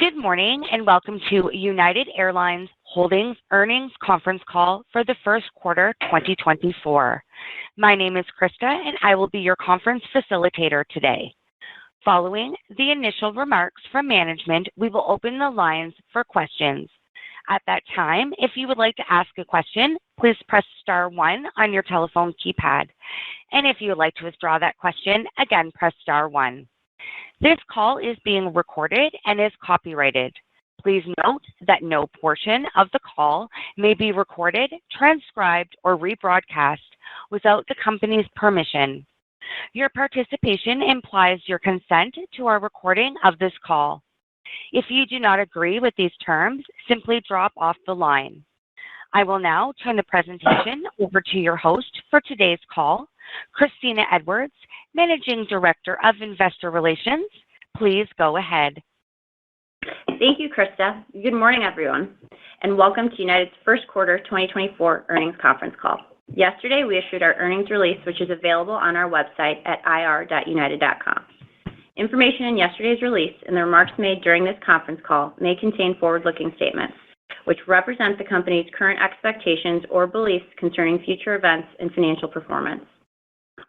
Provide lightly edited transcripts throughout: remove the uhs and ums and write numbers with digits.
Good morning and welcome to United Airlines Holdings Earnings Conference Call for the first quarter 2024. My name is Krista and I will be your conference facilitator today. Following the initial remarks from management, we will open the lines for questions. At that time, if you would like to ask a question, please press star 1 on your telephone keypad. And if you would like to withdraw that question, again, press star 1. This call is being recorded and is copyrighted. Please note that no portion of the call may be recorded, transcribed, or rebroadcast without the company's permission. Your participation implies your consent to our recording of this call. If you do not agree with these terms, simply drop off the line. I will now turn the presentation over to your host for today's call, Christina Edwards, Managing Director of Investor Relations. Please go ahead. Thank you, Krista. Good morning, everyone, and welcome to United's first quarter 2024 earnings conference call. Yesterday, we issued our earnings release, which is available on our website at ir.united.com. Information in yesterday's release and the remarks made during this conference call may contain forward-looking statements, which represent the company's current expectations or beliefs concerning future events and financial performance.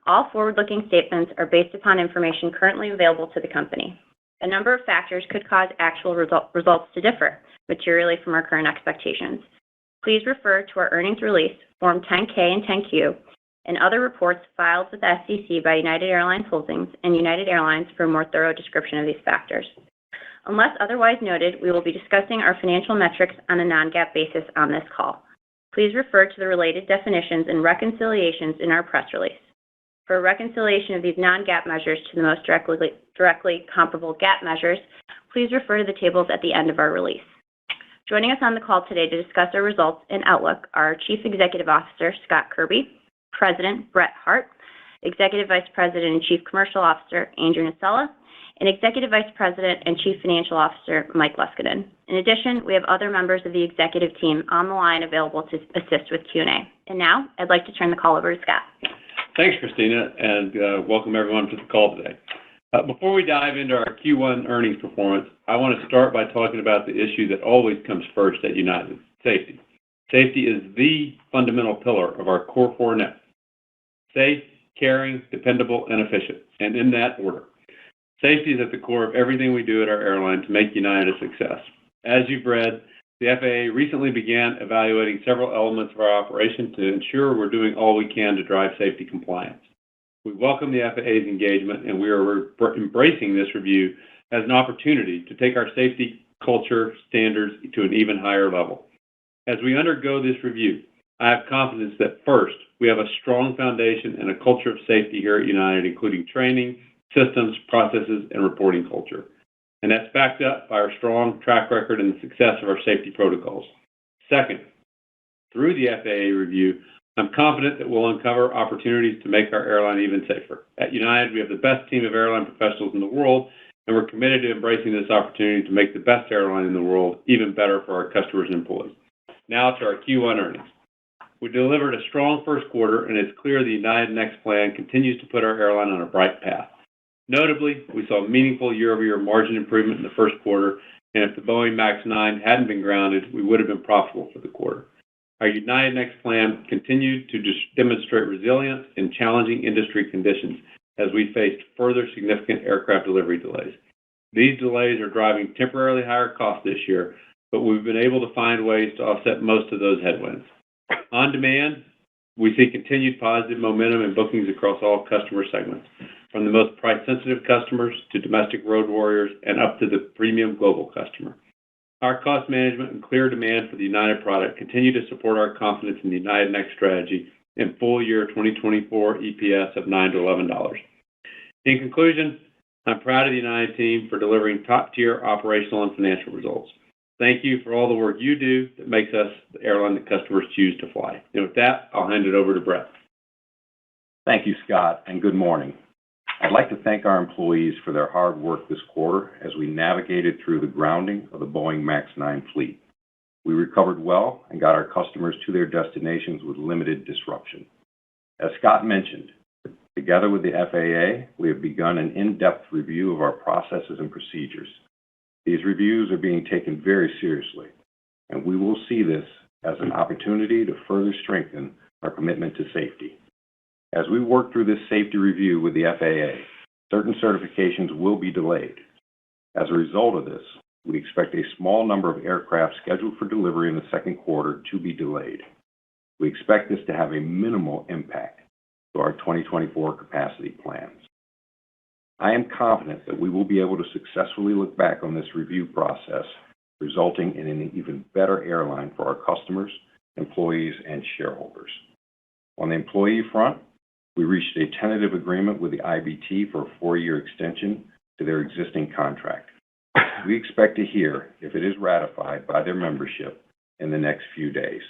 All forward-looking statements are based upon information currently available to the company. A number of factors could cause actual results to differ materially from our current expectations. Please refer to our earnings release, Form 10-K and 10-Q, and other reports filed with the SEC by United Airlines Holdings and United Airlines for a more thorough description of these factors. Unless otherwise noted, we will be discussing our financial metrics on a non-GAAP basis on this call. Please refer to the related definitions and reconciliations in our press release. For a reconciliation of these non-GAAP measures to the most directly comparable GAAP measures, please refer to the tables at the end of our release. Joining us on the call today to discuss our results and outlook are our Chief Executive Officer, Scott Kirby, President Brett Hart, Executive Vice President and Chief Commercial Officer, Andrew Nocella, and Executive Vice President and Chief Financial Officer, Mike Leskinen. In addition, we have other members of the executive team on the line available to assist with Q&A. And now, I'd like to turn the call over to Scott. Thanks, Christina, and welcome everyone to the call today. Before we dive into our Q1 earnings performance, I want to start by talking about the issue that always comes first at United, safety. Safety is the fundamental pillar of our core 4 net. Safe, caring, dependable, and efficient, and in that order. Safety is at the core of everything we do at our airline to make United a success. As you've read, the FAA recently began evaluating several elements of our operation to ensure we're doing all we can to drive safety compliance. We welcome the FAA's engagement, and we are embracing this review as an opportunity to take our safety culture standards to an even higher level. As we undergo this review, I have confidence that first, we have a strong foundation and a culture of safety here at United, including training, systems, processes, and reporting culture. And that's backed up by our strong track record and the success of our safety protocols. Second, through the FAA review, I'm confident that we'll uncover opportunities to make our airline even safer. At United, we have the best team of airline professionals in the world, and we're committed to embracing this opportunity to make the best airline in the world even better for our customers and employees. Now to our Q1 earnings. We delivered a strong first quarter, and it's clear the United Next plan continues to put our airline on a bright path. Notably, we saw meaningful year-over-year margin improvement in the first quarter, and if the Boeing MAX 9 hadn't been grounded, we would have been profitable for the quarter. Our United Next plan continued to demonstrate resilience in challenging industry conditions as we faced further significant aircraft delivery delays. These delays are driving temporarily higher costs this year, but we've been able to find ways to offset most of those headwinds. On demand, we see continued positive momentum in bookings across all customer segments, from the most price-sensitive customers to domestic road warriors and up to the premium global customer. Our cost management and clear demand for the United product continue to support our confidence in the United Next strategy and full year 2024 EPS of $9 to $11. In conclusion, I'm proud of the United team for delivering top-tier operational and financial results. Thank you for all the work you do that makes us the airline that customers choose to fly. And with that, I'll hand it over to Brett. Thank you, Scott, and good morning. I'd like to thank our employees for their hard work this quarter as we navigated through the grounding of the Boeing MAX 9 fleet. We recovered well and got our customers to their destinations with limited disruption. As Scott mentioned, together with the FAA, we have begun an in-depth review of our processes and procedures. These reviews are being taken very seriously, and we will see this as an opportunity to further strengthen our commitment to safety. As we work through this safety review with the FAA, certain certifications will be delayed. As a result of this, we expect a small number of aircraft scheduled for delivery in the second quarter to be delayed. We expect this to have a minimal impact to our 2024 capacity plans. I am confident that we will be able to successfully look back on this review process, resulting in an even better airline for our customers, employees, and shareholders. On the employee front, we reached a tentative agreement with the IBT for a 4-year extension to their existing contract. We expect to hear if it is ratified by their membership in the next few days.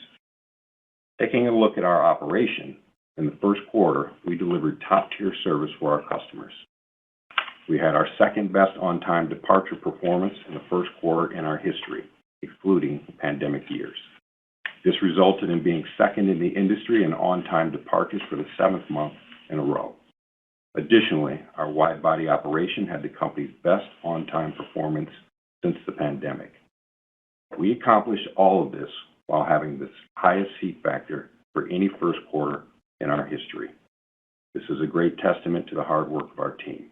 Taking a look at our operation, in the first quarter, we delivered top-tier service for our customers. We had our second-best on-time departure performance in the first quarter in our history, excluding pandemic years. This resulted in being second in the industry in on-time departures for the 7th month in a row. Additionally, our wide-body operation had the company's best on-time performance since the pandemic. We accomplished all of this while having the highest seat factor for any first quarter in our history. This is a great testament to the hard work of our team.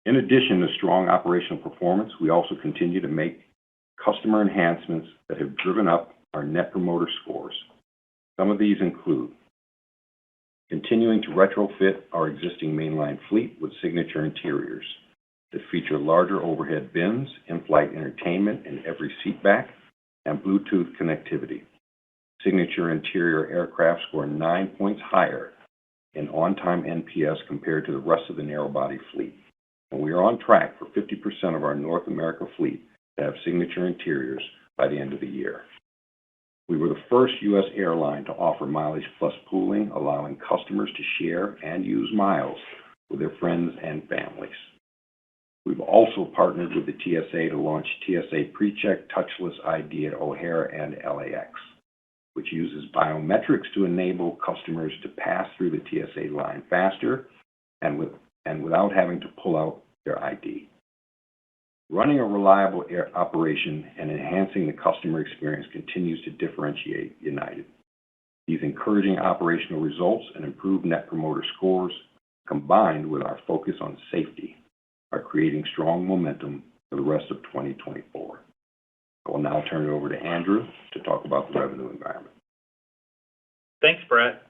In addition to strong operational performance, we also continue to make customer enhancements that have driven up our Net Promoter Scores. Some of these include continuing to retrofit our existing mainline fleet with signature interiors that feature larger overhead bins, in-flight entertainment in every seat back, and Bluetooth connectivity. Signature interior aircraft score 9 points higher in on-time NPS compared to the rest of the narrow-body fleet, and we are on track for 50% of our North America fleet to have signature interiors by the end of the year. We were the first U.S. airline to offer Mileage Plus pooling, allowing customers to share and use miles with their friends and families. We've also partnered with the TSA to launch TSA PreCheck touchless ID at O'Hare and LAX, which uses biometrics to enable customers to pass through the TSA line faster and without having to pull out their ID. Running a reliable air operation and enhancing the customer experience continues to differentiate United. These encouraging operational results and improved Net Promoter Scores, combined with our focus on safety, are creating strong momentum for the rest of 2024. I will now turn it over to Andrew to talk about the revenue environment. Thanks, Brett.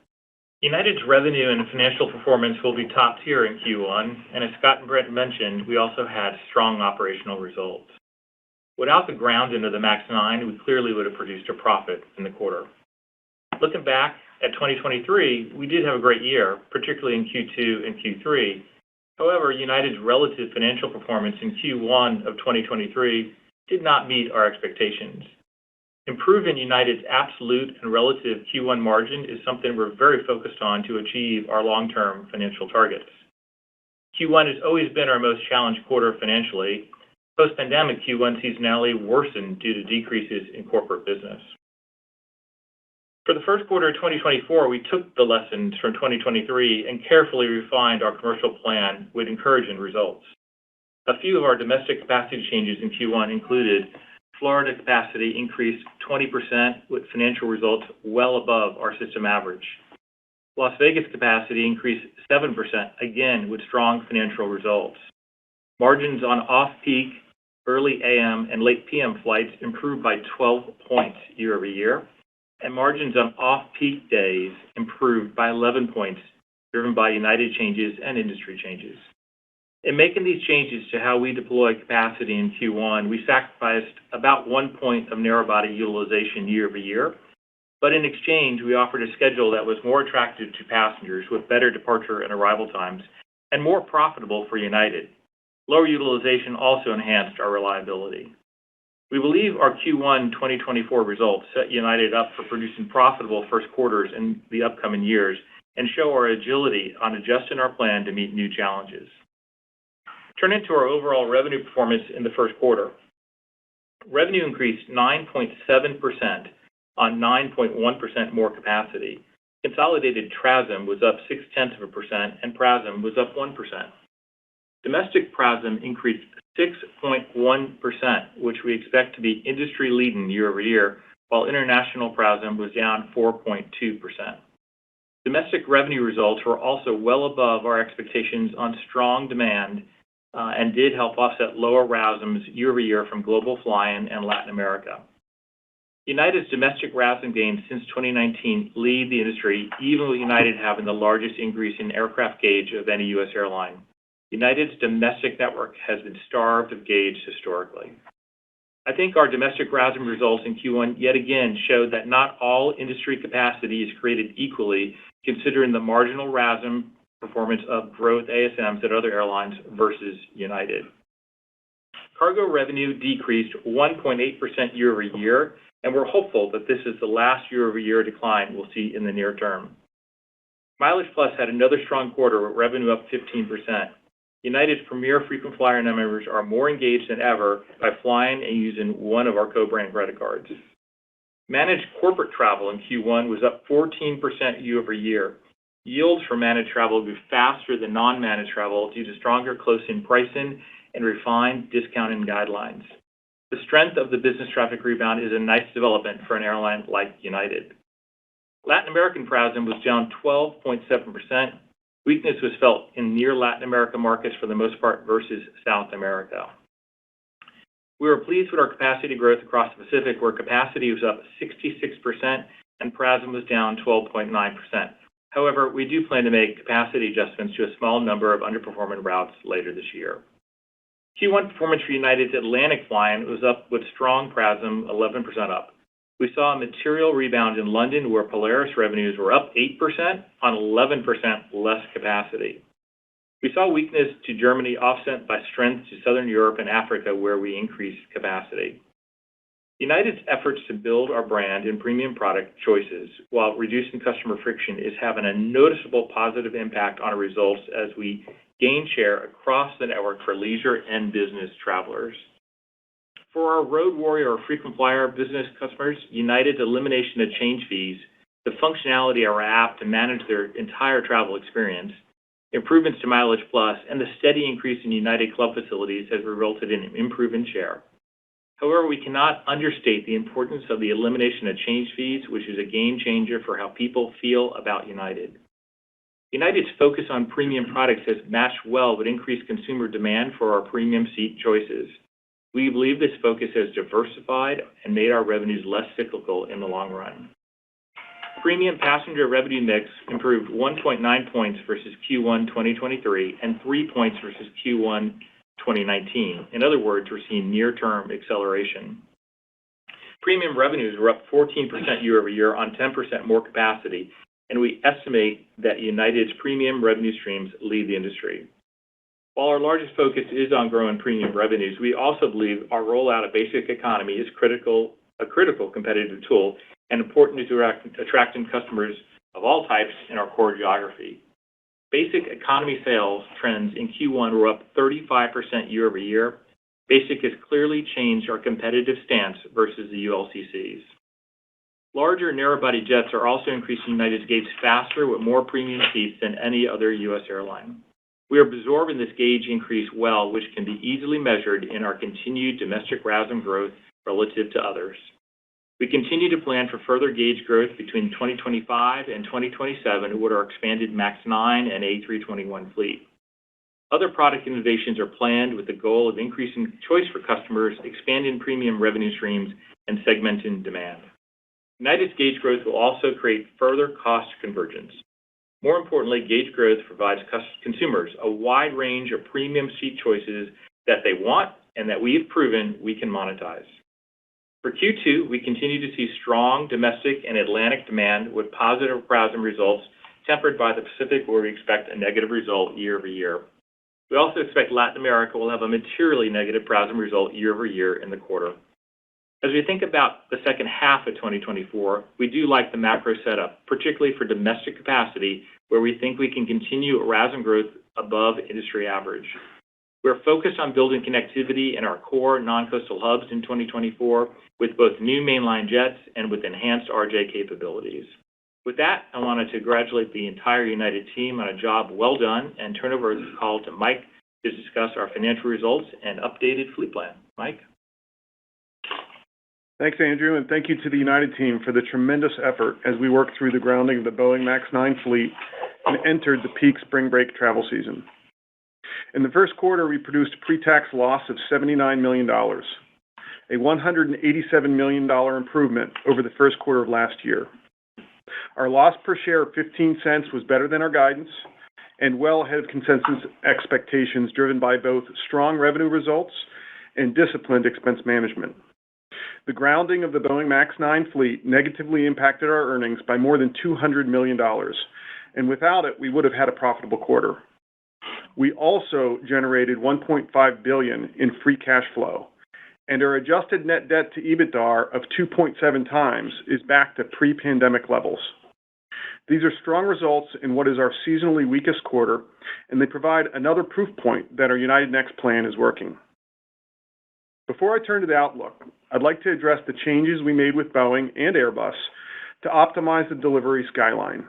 United's revenue and financial performance will be top tier in Q1, and as Scott and Brett mentioned, we also had strong operational results. Without the grounding of the MAX 9, we clearly would have produced a profit in the quarter. Looking back at 2023, we did have a great year, particularly in Q2 and Q3. However, United's relative financial performance in Q1 of 2023 did not meet our expectations. Improving United's absolute and relative Q1 margin is something we're very focused on to achieve our long-term financial targets. Q1 has always been our most challenged quarter financially. Post-pandemic, Q1 seasonality worsened due to decreases in corporate business. For the first quarter of 2024, we took the lessons from 2023 and carefully refined our commercial plan with encouraging results. A few of our domestic capacity changes in Q1 included Florida capacity increased 20% with financial results well above our system average. Las Vegas capacity increased 7%, again with strong financial results. Margins on off-peak, early AM, and late PM flights improved by 12 points year-over-year, and margins on off-peak days improved by 11 points, driven by United changes and industry changes. In making these changes to how we deploy capacity in Q1, we sacrificed about 1 point of narrow-body utilization year-over-year, but in exchange, we offered a schedule that was more attractive to passengers with better departure and arrival times and more profitable for United. Lower utilization also enhanced our reliability. We believe our Q1 2024 results set United up for producing profitable first quarters in the upcoming years and show our agility on adjusting our plan to meet new challenges. Turning to our overall revenue performance in the first quarter. Revenue increased 9.7% on 9.1% more capacity. Consolidated TRASM was up 0.6%, and PRASM was up 1%. Domestic PRASM increased 6.1%, which we expect to be industry-leading year-over-year, while international PRASM was down 4.2%. Domestic revenue results were also well above our expectations on strong demand and did help offset lower RASMs year-over-year from global flying and Latin America. United's domestic RASM gains since 2019 lead the industry, even with United having the largest increase in aircraft gauge of any U.S. airline. United's domestic network has been starved of gauge historically. I think our domestic RASM results in Q1 yet again showed that not all industry capacity is created equally, considering the marginal RASM performance of growth ASMs at other airlines versus United. Cargo revenue decreased 1.8% year-over-year, and we're hopeful that this is the last year-over-year decline we'll see in the near term. Mileage Plus had another strong quarter with revenue up 15%. United's premier frequent flyer members are more engaged than ever by flying and using one of our co-brand credit cards. Managed corporate travel in Q1 was up 14% year-over-year. Yields for managed travel grew faster than non-managed travel due to stronger close-in pricing and refined discounting guidelines. The strength of the business traffic rebound is a nice development for an airline like United. Latin American PRASM was down 12.7%. Weakness was felt in near Latin America markets for the most part versus South America. We were pleased with our capacity growth across the Pacific, where capacity was up 66% and PRASM was down 12.9%. However, we do plan to make capacity adjustments to a small number of underperforming routes later this year. Q1 performance for United's Atlantic flying was up with strong PRASM 11% up. We saw a material rebound in London, where Polaris revenues were up 8% on 11% less capacity. We saw weakness to Germany offset by strength to Southern Europe and Africa, where we increased capacity. United's efforts to build our brand and premium product choices while reducing customer friction is having a noticeable positive impact on our results as we gain share across the network for leisure and business travelers. For our road warrior or frequent flyer business customers, United's elimination of change fees, the functionality of our app to manage their entire travel experience, improvements to Mileage Plus, and the steady increase in United Club facilities has resulted in an improvement share. However, we cannot understate the importance of the elimination of change fees, which is a game changer for how people feel about United. United's focus on premium products has matched well with increased consumer demand for our premium seat choices. We believe this focus has diversified and made our revenues less cyclical in the long run. Premium passenger revenue mix improved 1.9 points versus Q1 2023 and 3 points versus Q1 2019. In other words, we're seeing near-term acceleration. Premium revenues were up 14% year-over-year on 10% more capacity, and we estimate that United's premium revenue streams lead the industry. While our largest focus is on growing premium revenues, we also believe our rollout of Basic Economy is a critical competitive tool and important to attracting customers of all types in our core geography. Basic Economy sales trends in Q1 were up 35% year-over-year. Basic has clearly changed our competitive stance versus the ULCCs. Larger narrow-body jets are also increasing United's gauge faster with more premium seats than any other U.S. airline. We are absorbing this gauge increase well, which can be easily measured in our continued domestic RASM growth relative to others. We continue to plan for further gauge growth between 2025 and 2027 with our expanded MAX 9 and A321 fleet. Other product innovations are planned with the goal of increasing choice for customers, expanding premium revenue streams, and segmenting demand. United's gauge growth will also create further cost convergence. More importantly, gauge growth provides consumers a wide range of premium seat choices that they want and that we have proven we can monetize. For Q2, we continue to see strong domestic and Atlantic demand with positive PRASM results tempered by the Pacific, where we expect a negative result year-over-year. We also expect Latin America will have a materially negative PRASM result year-over-year in the quarter. As we think about the second half of 2024, we do like the macro setup, particularly for domestic capacity, where we think we can continue RASM growth above industry average. We're focused on building connectivity in our core non-coastal hubs in 2024 with both new mainline jets and with enhanced RJ capabilities. With that, I wanted to congratulate the entire United team on a job well done and turn over the call to Mike to discuss our financial results and updated fleet plan. Mike? Thanks, Andrew, and thank you to the United team for the tremendous effort as we worked through the grounding of the Boeing MAX 9 fleet and entered the peak spring break travel season. In the first quarter, we produced a pre-tax loss of $79 million, a $187 million improvement over the first quarter of last year. Our loss per share of 15 cents was better than our guidance and well ahead of consensus expectations driven by both strong revenue results and disciplined expense management. The grounding of the Boeing MAX 9 fleet negatively impacted our earnings by more than $200 million, and without it, we would have had a profitable quarter. We also generated $1.5 billion in free cash flow, and our adjusted net debt to EBITDA of 2.7 times is back to pre-pandemic levels. These are strong results in what is our seasonally weakest quarter, and they provide another proof point that our United Next plan is working. Before I turn to the outlook, I'd like to address the changes we made with Boeing and Airbus to optimize the delivery skyline.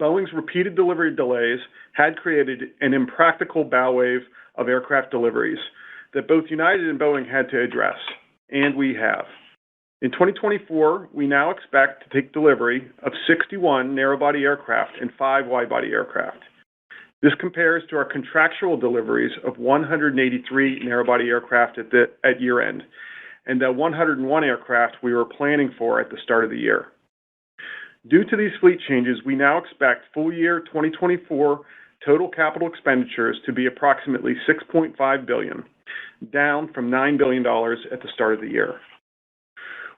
Boeing's repeated delivery delays had created an impractical bow wave of aircraft deliveries that both United and Boeing had to address, and we have. In 2024, we now expect to take delivery of 61 narrow-body aircraft and 5 wide-body aircraft. This compares to our contractual deliveries of 183 narrow-body aircraft at year-end, and the 101 aircraft we were planning for at the start of the year. Due to these fleet changes, we now expect full-year 2024 total capital expenditures to be approximately $6.5 billion, down from $9 billion at the start of the year.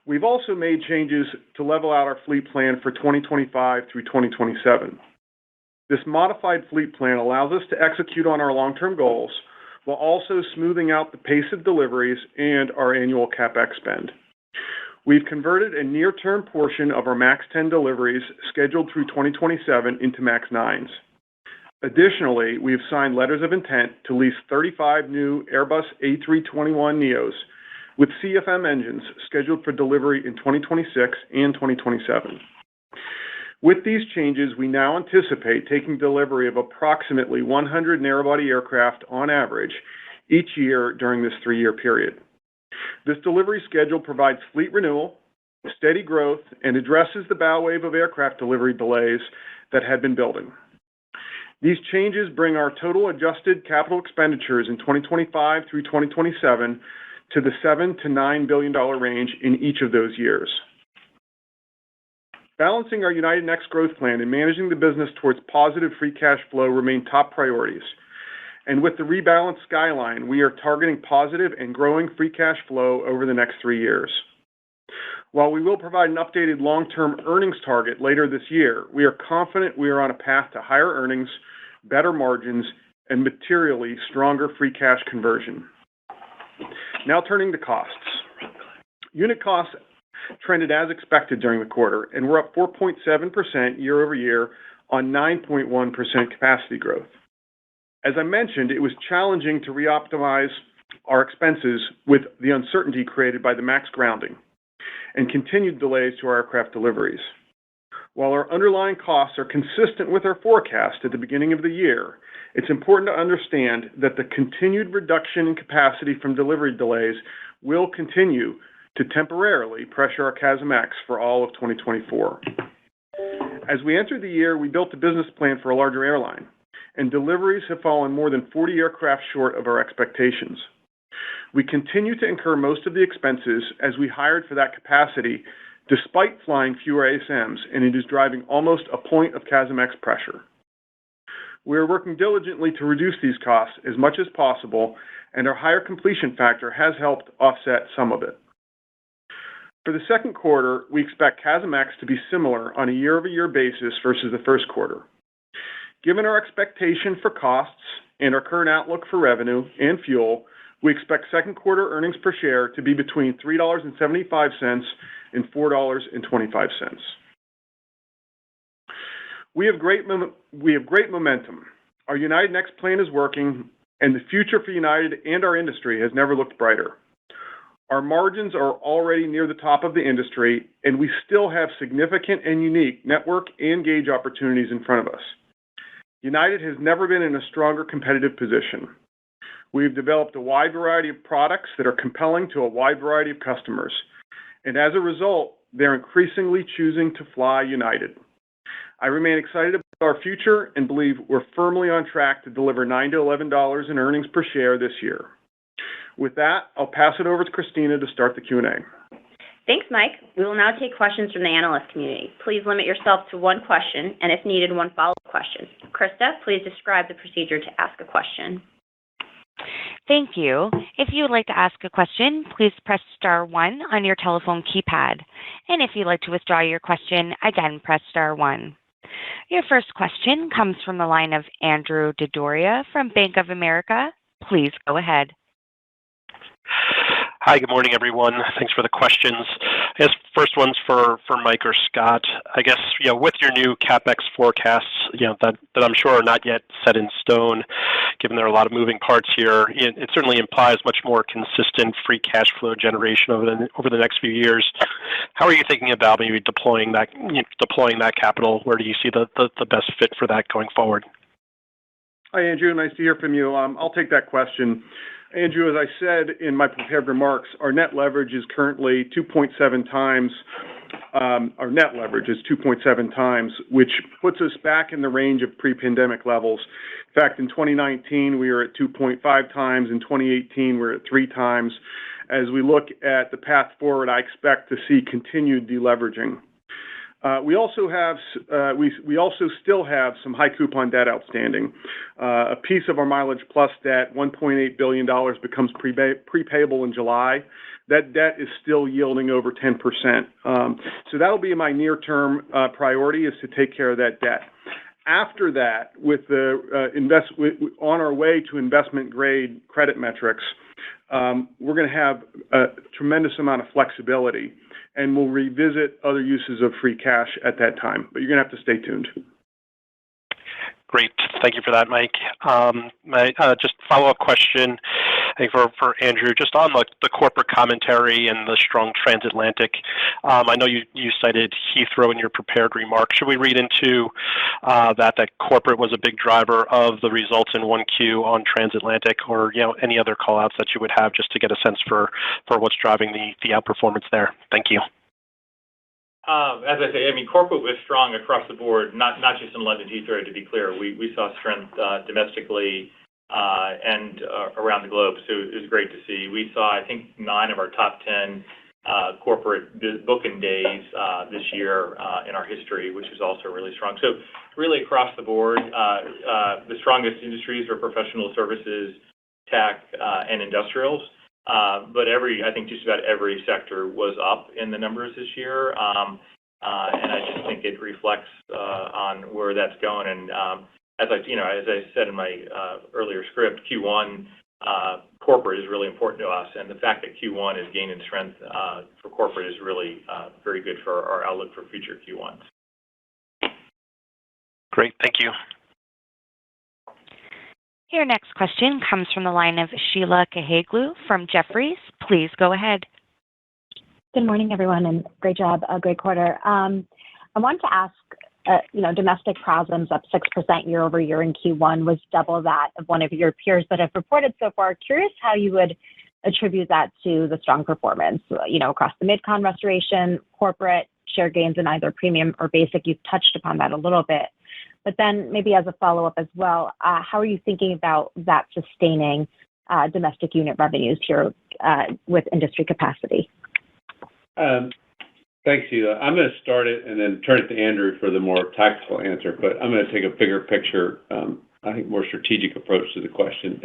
We've also made changes to level out our fleet plan for 2025 through 2027. This modified fleet plan allows us to execute on our long-term goals while also smoothing out the pace of deliveries and our annual CapEx spend. We've converted a near-term portion of our MAX 10 deliveries scheduled through 2027 into MAX 9s. Additionally, we have signed letters of intent to lease 35 new Airbus A321neos with CFM engines scheduled for delivery in 2026 and 2027. With these changes, we now anticipate taking delivery of approximately 100 narrow-body aircraft on average each year during this 3-year period. This delivery schedule provides fleet renewal, steady growth, and addresses the bow wave of aircraft delivery delays that had been building. These changes bring our total adjusted capital expenditures in 2025 through 2027 to the $7 to $9 billion range in each of those years. Balancing our United Next growth plan and managing the business towards positive free cash flow remain top priorities. And with the rebalanced skyline, we are targeting positive and growing free cash flow over the next 3 years. While we will provide an updated long-term earnings target later this year, we are confident we are on a path to higher earnings, better margins, and materially stronger free cash conversion. Now turning to costs. Unit costs trended as expected during the quarter, and we're up 4.7% year over year on 9.1% capacity growth. As I mentioned, it was challenging to reoptimize our expenses with the uncertainty created by the MAX grounding and continued delays to our aircraft deliveries. While our underlying costs are consistent with our forecast at the beginning of the year, it's important to understand that the continued reduction in capacity from delivery delays will continue to temporarily pressure our CASM-ex for all of 2024. As we entered the year, we built a business plan for a larger airline, and deliveries have fallen more than 40 aircraft short of our expectations. We continue to incur most of the expenses as we hired for that capacity despite flying fewer ASMs, and it is driving almost a point of CASM-ex pressure. We are working diligently to reduce these costs as much as possible, and our higher completion factor has helped offset some of it. For the second quarter, we expect CASM-ex to be similar on a year-over-year basis versus the first quarter. Given our expectation for costs and our current outlook for revenue and fuel, we expect second quarter earnings per share to be between $3.75 and $4.25. We have great momentum. Our United Next plan is working, and the future for United and our industry has never looked brighter. Our margins are already near the top of the industry, and we still have significant and unique network and gauge opportunities in front of us. United has never been in a stronger competitive position. We've developed a wide variety of products that are compelling to a wide variety of customers. And as a result, they're increasingly choosing to fly United. I remain excited about our future and believe we're firmly on track to deliver $9 to $11 in earnings per share this year. With that, I'll pass it over to Christina to start the Q&A. Thanks, Mike. We will now take questions from the analyst community. Please limit yourself to one question and, if needed, one follow-up question. Krista, please describe the procedure to ask a question. Thank you. If you would like to ask a question, please press star 1 on your telephone keypad. And if you'd like to withdraw your question, again, press star 1. Your first question comes from the line of Andrew Doddoria from Bank of America. Please go ahead. Hi, good morning, everyone. Thanks for the questions. I guess first one's for Mike or Scott. I guess, with your new CapEx forecasts, that I'm sure are not yet set in stone, given there are a lot of moving parts here, it certainly implies much more consistent free cash flow generation over the next few years. How are you thinking about maybe deploying that capital? Where do you see the best fit for that going forward? Hi, Andrew. Nice to hear from you. I'll take that question. Andrew, as I said in my prepared remarks, our net leverage is currently 2.7 times. Our net leverage is 2.7 times, which puts us back in the range of pre-pandemic levels. In fact, in 2019, we were at 2.5 times. In 2018, we were at 3 times. As we look at the path forward, I expect to see continued deleveraging. We also still have some high coupon debt outstanding. A piece of our Mileage Plus debt, $1.8 billion, becomes prepayable in July. That debt is still yielding over 10%. So that'll be my near-term priority, is to take care of that debt. After that, with on our way to investment-grade credit metrics, we're going to have a tremendous amount of flexibility, and we'll revisit other uses of free cash at that time. But you're going to have to stay tuned. Great. Thank you for that, Mike. My just follow-up question, I think for Andrew, just on the corporate commentary and the strong transatlantic. I know you cited Heathrow in your prepared remarks. Should we read into that corporate was a big driver of the results in 1Q on transatlantic, or any other call-outs that you would have, just to get a sense for what's driving the outperformance there? Thank you. As I say, corporate was strong across the board, not just in London Heathrow, to be clear. We saw strength domestically and around the globe, so it was great to see. We saw, I think, 9 of our top 10 corporate booking days this year in our history, which is also really strong. So really across the board, the strongest industries are professional services, tech, and industrials. But I think just about every sector was up in the numbers this year, and I just think it reflects on where that's going. And as I said in my earlier script, Q1 corporate is really important to us, and the fact that Q1 is gaining strength for corporate is really very good for our outlook for future Q1s. Great, thank you. Your next question comes from the line of Sheila Kahyaoglu from Jefferies. Please go ahead. Good morning, everyone, and great job, great quarter. I wanted to ask, domestic PRASM's up 6% year over year in Q1 was double that of one of your peers that have reported so far. Curious how you would attribute that to the strong performance, across the mid-con restoration, corporate, share gains in either premium or basic. You've touched upon that a little bit. But then maybe as a follow-up as well, how are you thinking about that sustaining domestic unit revenues here with industry capacity? Thanks, Sheila. I'm going to start it and then turn it to Andrew for the more tactical answer, but I'm going to take a bigger picture, I think more strategic approach to the question.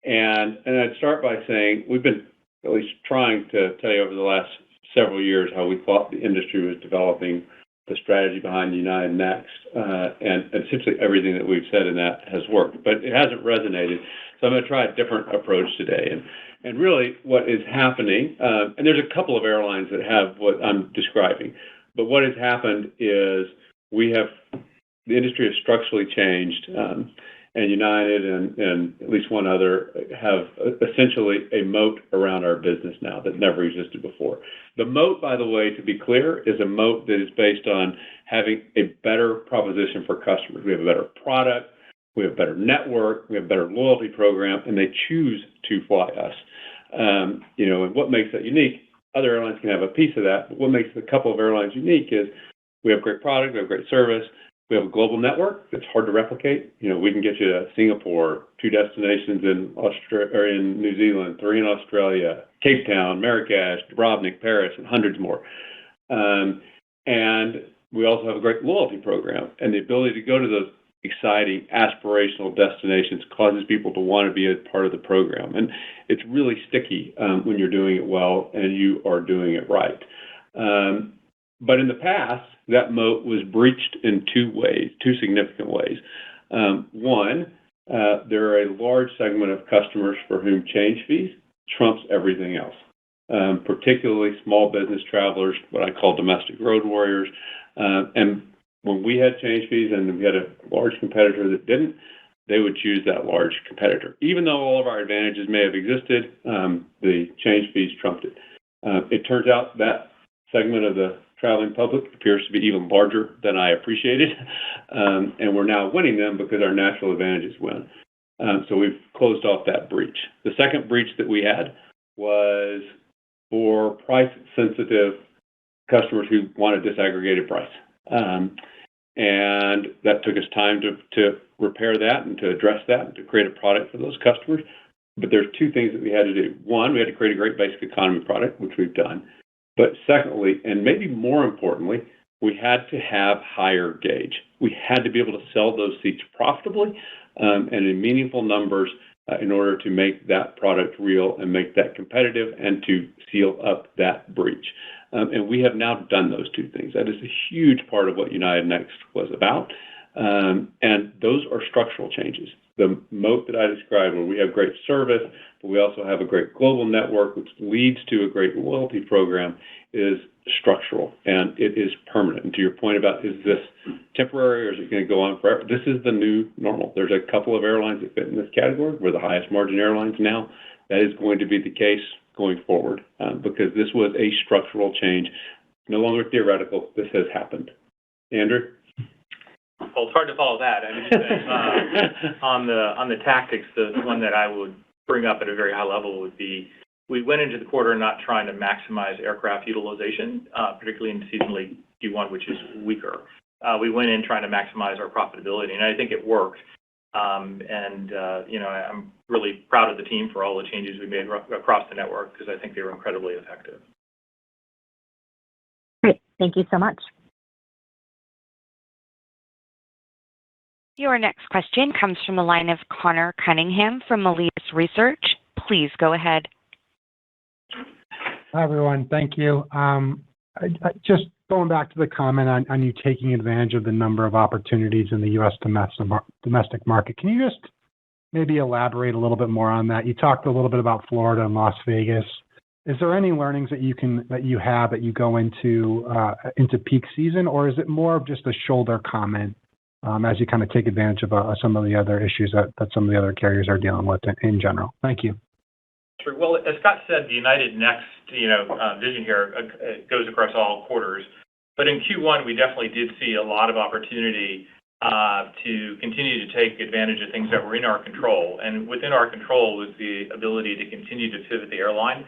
And I'd start by saying we've been at least trying to tell you over the last several years how we thought the industry was developing, the strategy behind United Next, and essentially everything that we've said in that has worked, but it hasn't resonated. So I'm going to try a different approach today. And really what is happening, and there's a couple of airlines that have what I'm describing, but what has happened is the industry has structurally changed, and United and at least one other have essentially a moat around our business now that never existed before. The moat, by the way, to be clear, is a moat that is based on having a better proposition for customers. We have a better product. we have a better network, we have a better loyalty program, and they choose to fly us. And what makes that unique, other airlines can have a piece of that, but what makes a couple of airlines unique is we have great product, we have great service, we have a global network that's hard to replicate. We can get you to Singapore, 2 destinations in New Zealand, 3 in Australia, Cape Town, Marrakesh, Dubrovnik, Paris, and hundreds more. And we also have a great loyalty program, and the ability to go to those exciting, aspirational destinations causes people to want to be a part of the program. And it's really sticky when you're doing it well and you are doing it right. But in the past, that moat was breached in 2 ways, 2 significant ways. One, there are a large segment of customers for whom change fees trumps everything else, particularly small business travelers, what I call domestic road warriors. And when we had change fees and we had a large competitor that didn't, they would choose that large competitor. Even though all of our advantages may have existed, the change fees trumped it. It turns out that segment of the traveling public appears to be even larger than I appreciated, and we're now winning them because our natural advantages win. So we've closed off that breach. The second breach that we had was for price-sensitive customers who want a disaggregated price. And that took us time to repair that and to address that and to create a product for those customers. But there's 2 things that we had to do. One, we had to create a great basic economy product, which we've done. But secondly, and maybe more importantly, we had to have higher gauge. We had to be able to sell those seats profitably and in meaningful numbers in order to make that product real and make that competitive and to seal up that breach. And we have now done those 2 things. That is a huge part of what United Next was about. And those are structural changes. The moat that I described, where we have great service, but we also have a great global network, which leads to a great loyalty program, is structural, and it is permanent. And to your point about, is this temporary or is it going to go on forever? This is the new normal. There's a couple of airlines that fit in this category. We're the highest margin airlines now. That is going to be the case going forward because this was a structural change, no longer theoretical. This has happened. Andrew? Well, it's hard to follow that. I mean, on the tactics, the one that I would bring up at a very high level would be, we went into the quarter not trying to maximize aircraft utilization, particularly in seasonally Q1, which is weaker. We went in trying to maximize our profitability, and I think it worked. I'm really proud of the team for all the changes we made across the network because I think they were incredibly effective. Great. Thank you so much. Your next question comes from the line of Connor Cunningham from Melius Research. Please go ahead. Hi, everyone. Thank you. Just going back to the comment on you taking advantage of the number of opportunities in the U.S. domestic market, can you just maybe elaborate a little bit more on that? You talked a little bit about Florida and Las Vegas. Is there any learnings that you go into peak season, or is it more of just a shoulder comment as you kind of take advantage of some of the other issues that some of the other carriers are dealing with in general? Thank you. Sure. Well, as Scott said, the United Next, vision here goes across all quarters. But in Q1, we definitely did see a lot of opportunity to continue to take advantage of things that were in our control. And within our control was the ability to continue to pivot the airline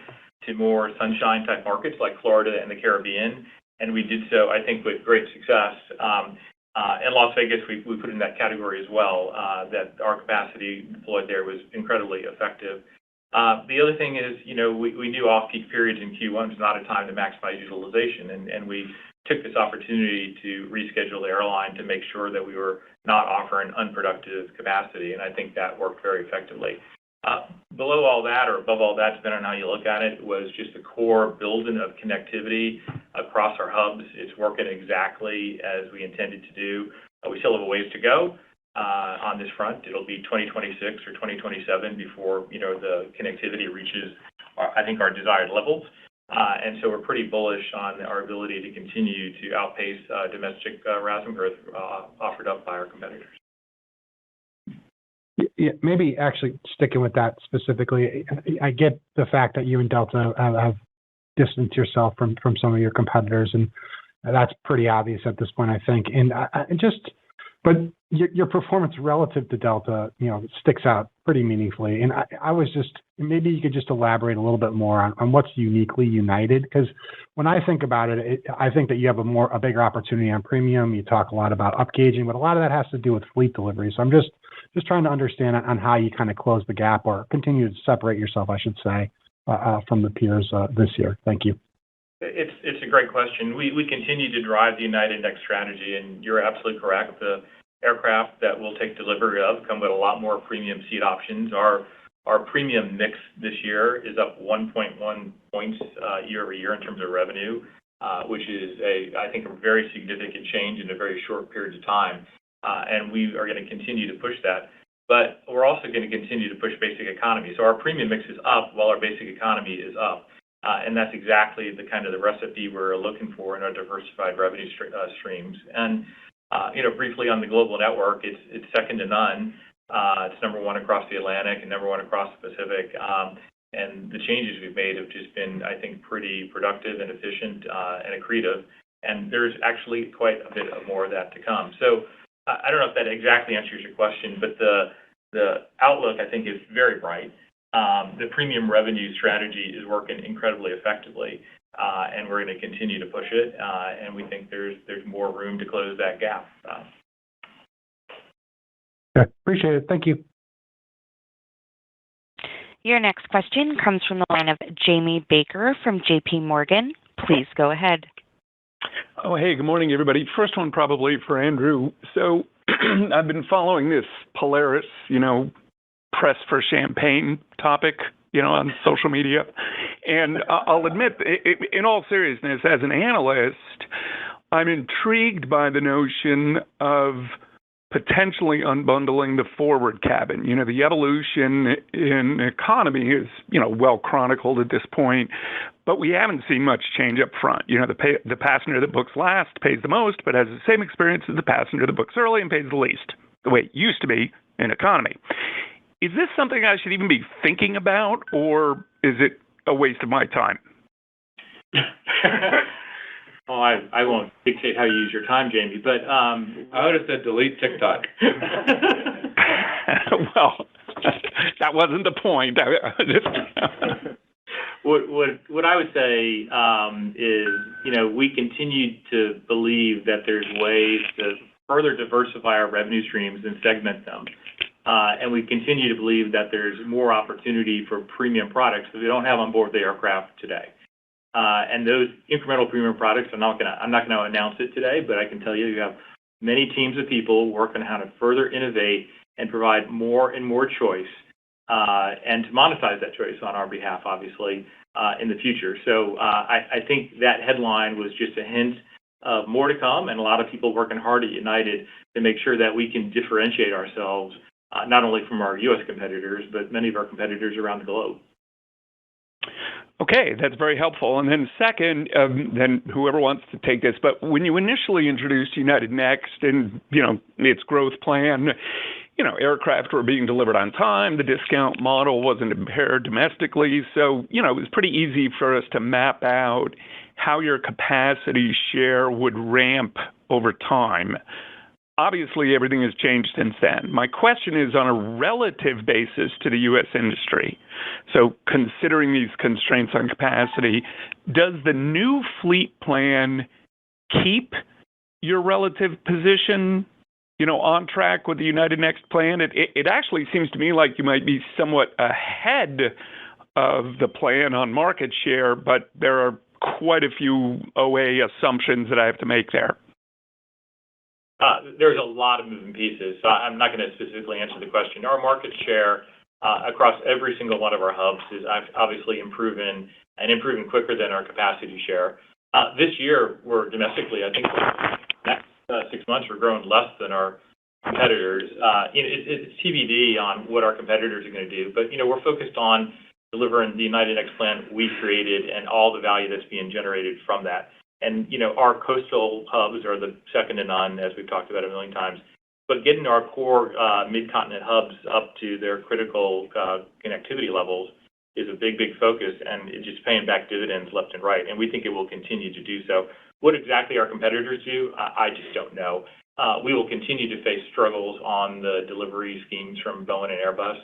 to more sunshine-type markets like Florida and the Caribbean. And we did so, I think, with great success. And Las Vegas, we put in that category as well, that our capacity deployed there was incredibly effective. The other thing is, we knew off-peak periods in Q1 was not a time to maximize utilization, and we took this opportunity to reschedule the airline to make sure that we were not offering unproductive capacity, and I think that worked very effectively. Below all that, or above all that, depending on how you look at it, was just the core building of connectivity across our hubs. It's working exactly as we intended to do. We still have a ways to go on this front. It'll be 2026 or 2027 before the connectivity reaches, our desired levels. And so we're pretty bullish on our ability to continue to outpace domestic RASM growth offered up by our competitors. Yeah, maybe actually sticking with that specifically, I get the fact that you and Delta have distanced yourself from some of your competitors, and that's pretty obvious at this point, I think. And just But your performance relative to Delta, sticks out pretty meaningfully. And I was just, maybe you could just elaborate a little bit more on what's uniquely United, because when I think about it, I think that you have a bigger opportunity on premium. You talk a lot about upgauging, but a lot of that has to do with fleet delivery. So I'm just trying to understand on how you kind of close the gap or continue to separate yourself, I should say, from the peers this year. Thank you. It's a great question. We continue to drive the United Next strategy, and you're absolutely correct. The aircraft that we'll take delivery of come with a lot more premium seat options. Our premium mix this year is up 1.1 points year over year in terms of revenue, which is I think a very significant change in a very short period of time. And we are going to continue to push that. But we're also going to continue to push basic economy. So our premium mix is up while our basic economy is up. And that's exactly the kind of the recipe we're looking for in our diversified revenue streams. And briefly on the global network, it's second to none. It's number one across the Atlantic and number one across the Pacific. And the changes we've made have just been, I think, pretty productive and efficient and accretive. And there's actually quite a bit more of that to come. So I don't know if that exactly answers your question, but the outlook, I think, is very bright. The premium revenue strategy is working incredibly effectively, and we're going to continue to push it, and we think there's more room to close that gap. Okay. Appreciate it. Thank you. Your next question comes from the line of Jamie Baker from J.P. Morgan. Please go ahead. Oh, hey, good morning, everybody. First one probably for Andrew. So I've been following this Polaris, press for champagne topic, on social media. And I'll admit, in all seriousness, as an analyst, I'm intrigued by the notion of potentially unbundling the forward cabin. The evolution in economy is, well chronicled at this point, but we haven't seen much change up front. The passenger that books last pays the most, but has the same experience as the passenger that books early and pays the least, the way it used to be in economy. Is this something I should even be thinking about, or is it a waste of my time? Well, I won't dictate how you use your time, Jamie, but I would have said delete TikTok. Well, that wasn't the point. What I would say is, we continue to believe that there's ways to further diversify our revenue streams and segment them. And we continue to believe that there's more opportunity for premium products that we don't have on board the aircraft today. And those incremental premium products, I'm not going to announce it today, but I can tell you have many teams of people working on how to further innovate and provide more and more choice, and to monetize that choice on our behalf, obviously, in the future. So I think that headline was just a hint of more to come, and a lot of people working hard at United to make sure that we can differentiate ourselves, not only from our U.S. competitors, but many of our competitors around the globe. Okay, that's very helpful. And then second, then whoever wants to take this, but when you initially introduced United Next and, its growth plan, aircraft were being delivered on time, the discount model wasn't impaired domestically, so, it was pretty easy for us to map out how your capacity share would ramp over time. Obviously, everything has changed since then. My question is on a relative basis to the U.S. industry. So considering these constraints on capacity, does the new fleet plan keep your relative position, on track with the United Next plan? It actually seems to me like you might be somewhat ahead of the plan on market share, but there are quite a few OA assumptions that I have to make there. There's a lot of moving pieces, so I'm not going to specifically answer the question. Our market share across every single one of our hubs is obviously improving quicker than our capacity share. This year, we're domestically, I think, next 6 months, we're growing less than our competitors. It's TBD on what our competitors are going to do, but we're focused on delivering the United Next plan we created and all the value that's being generated from that. And, our coastal hubs are the second to none, as we've talked about a million times. But getting our core mid-continent hubs up to their critical connectivity levels is a big, big focus, and it's just paying back dividends left and right. And we think it will continue to do so. What exactly our competitors do, I just don't know. we will continue to face struggles on the delivery schemes from Boeing and Airbus.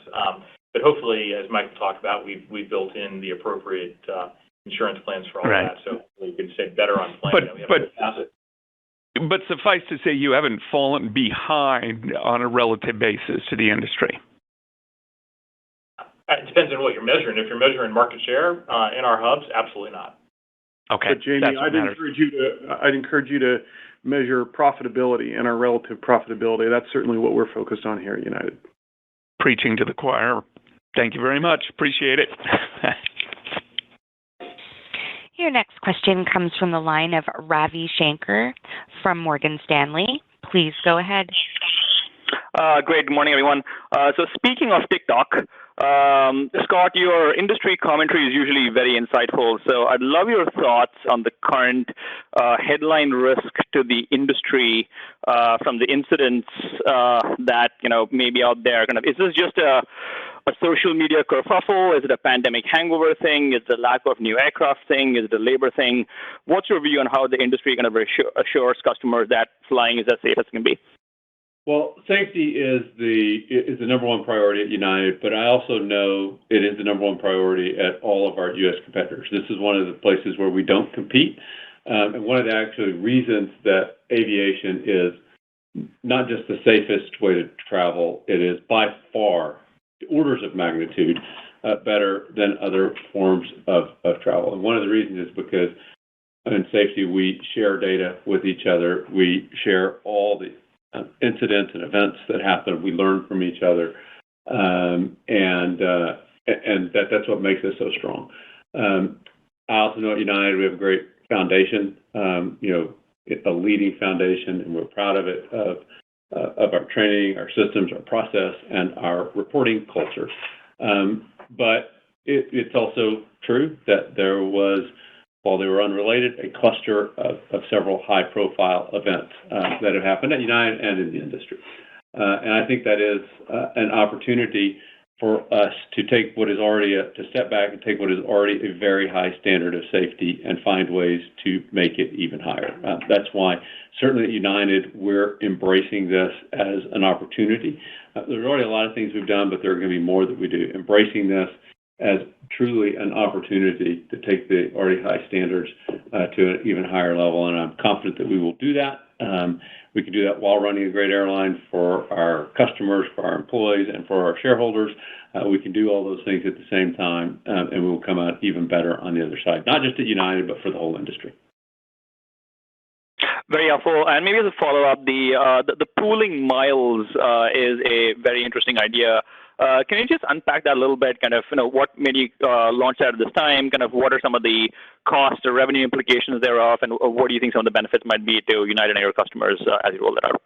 But hopefully, as Mike talked about, we've built in the appropriate insurance plans for all of that, so we can stay better on plan. But suffice to say, you haven't fallen behind on a relative basis to the industry. It depends on what you're measuring. If you're measuring market share in our hubs, absolutely not. Okay. But Jamie, I'd encourage you to measure profitability and our relative profitability. That's certainly what we're focused on here at United. Preaching to the choir. Thank you very much. Appreciate it. Your next question comes from the line of Ravi Shanker from Morgan Stanley. Please go ahead. Great. Good morning, everyone. So speaking of TikTok, Scott, your industry commentary is usually very insightful. So I'd love your thoughts on the current headline risk to the industry from the incidents that may be out there. Is this just a social media kerfuffle? Is it a pandemic hangover thing? Is it a lack of new aircraft thing? Is it a labor thing? What's your view on how the industry assures customers that flying is as safe as it can be? Well, safety is the number one priority at United, but I also know it is the number one priority at all of our U.S. competitors. This is one of the places where we don't compete, and one of the actually reasons that aviation is not just the safest way to travel, it is by far orders of magnitude better than other forms of travel. And one of the reasons is because in safety, we share data with each other. We share all the incidents and events that happen. We learn from each other, and that's what makes us so strong. I also know at United we have a great foundation, a leading foundation, and we're proud of it, of our training, our systems, our process, and our reporting culture. But it's also true that there was, while they were unrelated, a cluster of several high-profile events that have happened at United and in the industry. And I think that is an opportunity for us to take what is already to step back and take what is already a very high standard of safety and find ways to make it even higher. That's why, certainly at United, we're embracing this as an opportunity. There's already a lot of things we've done, but there are going to be more that we do. Embracing this as truly an opportunity to take the already high standards to an even higher level, and I'm confident that we will do that. We can do that while running a great airline for our customers, for our employees, and for our shareholders. We can do all those things at the same time, and we will come out even better on the other side, not just at United, but for the whole industry. Very helpful. And maybe as a follow-up, the pooling miles is a very interesting idea. Can you just unpack that a little bit? What made you launch that at this time? What are some of the cost or revenue implications thereof, and what do you think some of the benefits might be to United and Air customers as you roll that out?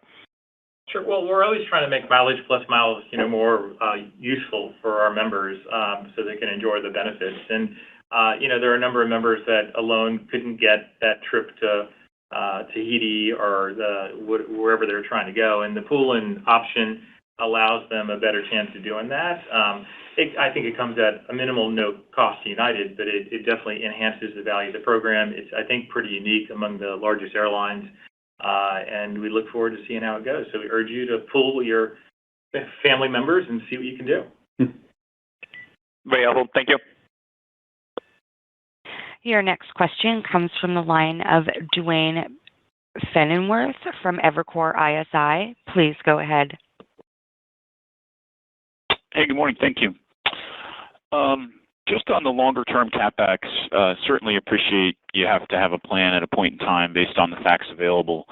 Sure. Well, we're always trying to make mileage plus miles, more useful for our members, so they can enjoy the benefits. And there are a number of members that alone couldn't get that trip to Tahiti or wherever they're trying to go, and the pool-in option allows them a better chance of doing that. I think it comes at a minimal no cost to United, but it definitely enhances the value of the program. It's, I think, pretty unique among the largest airlines, and we look forward to seeing how it goes. So we urge you to pool your family members and see what you can do. Very helpful. Thank you. Your next question comes from the line of Duane Pfennigwerth from Evercore ISI. Please go ahead. Hey, good morning. Thank you. Just on the longer-term CapEx, certainly appreciate you have to have a plan at a point in time based on the facts available.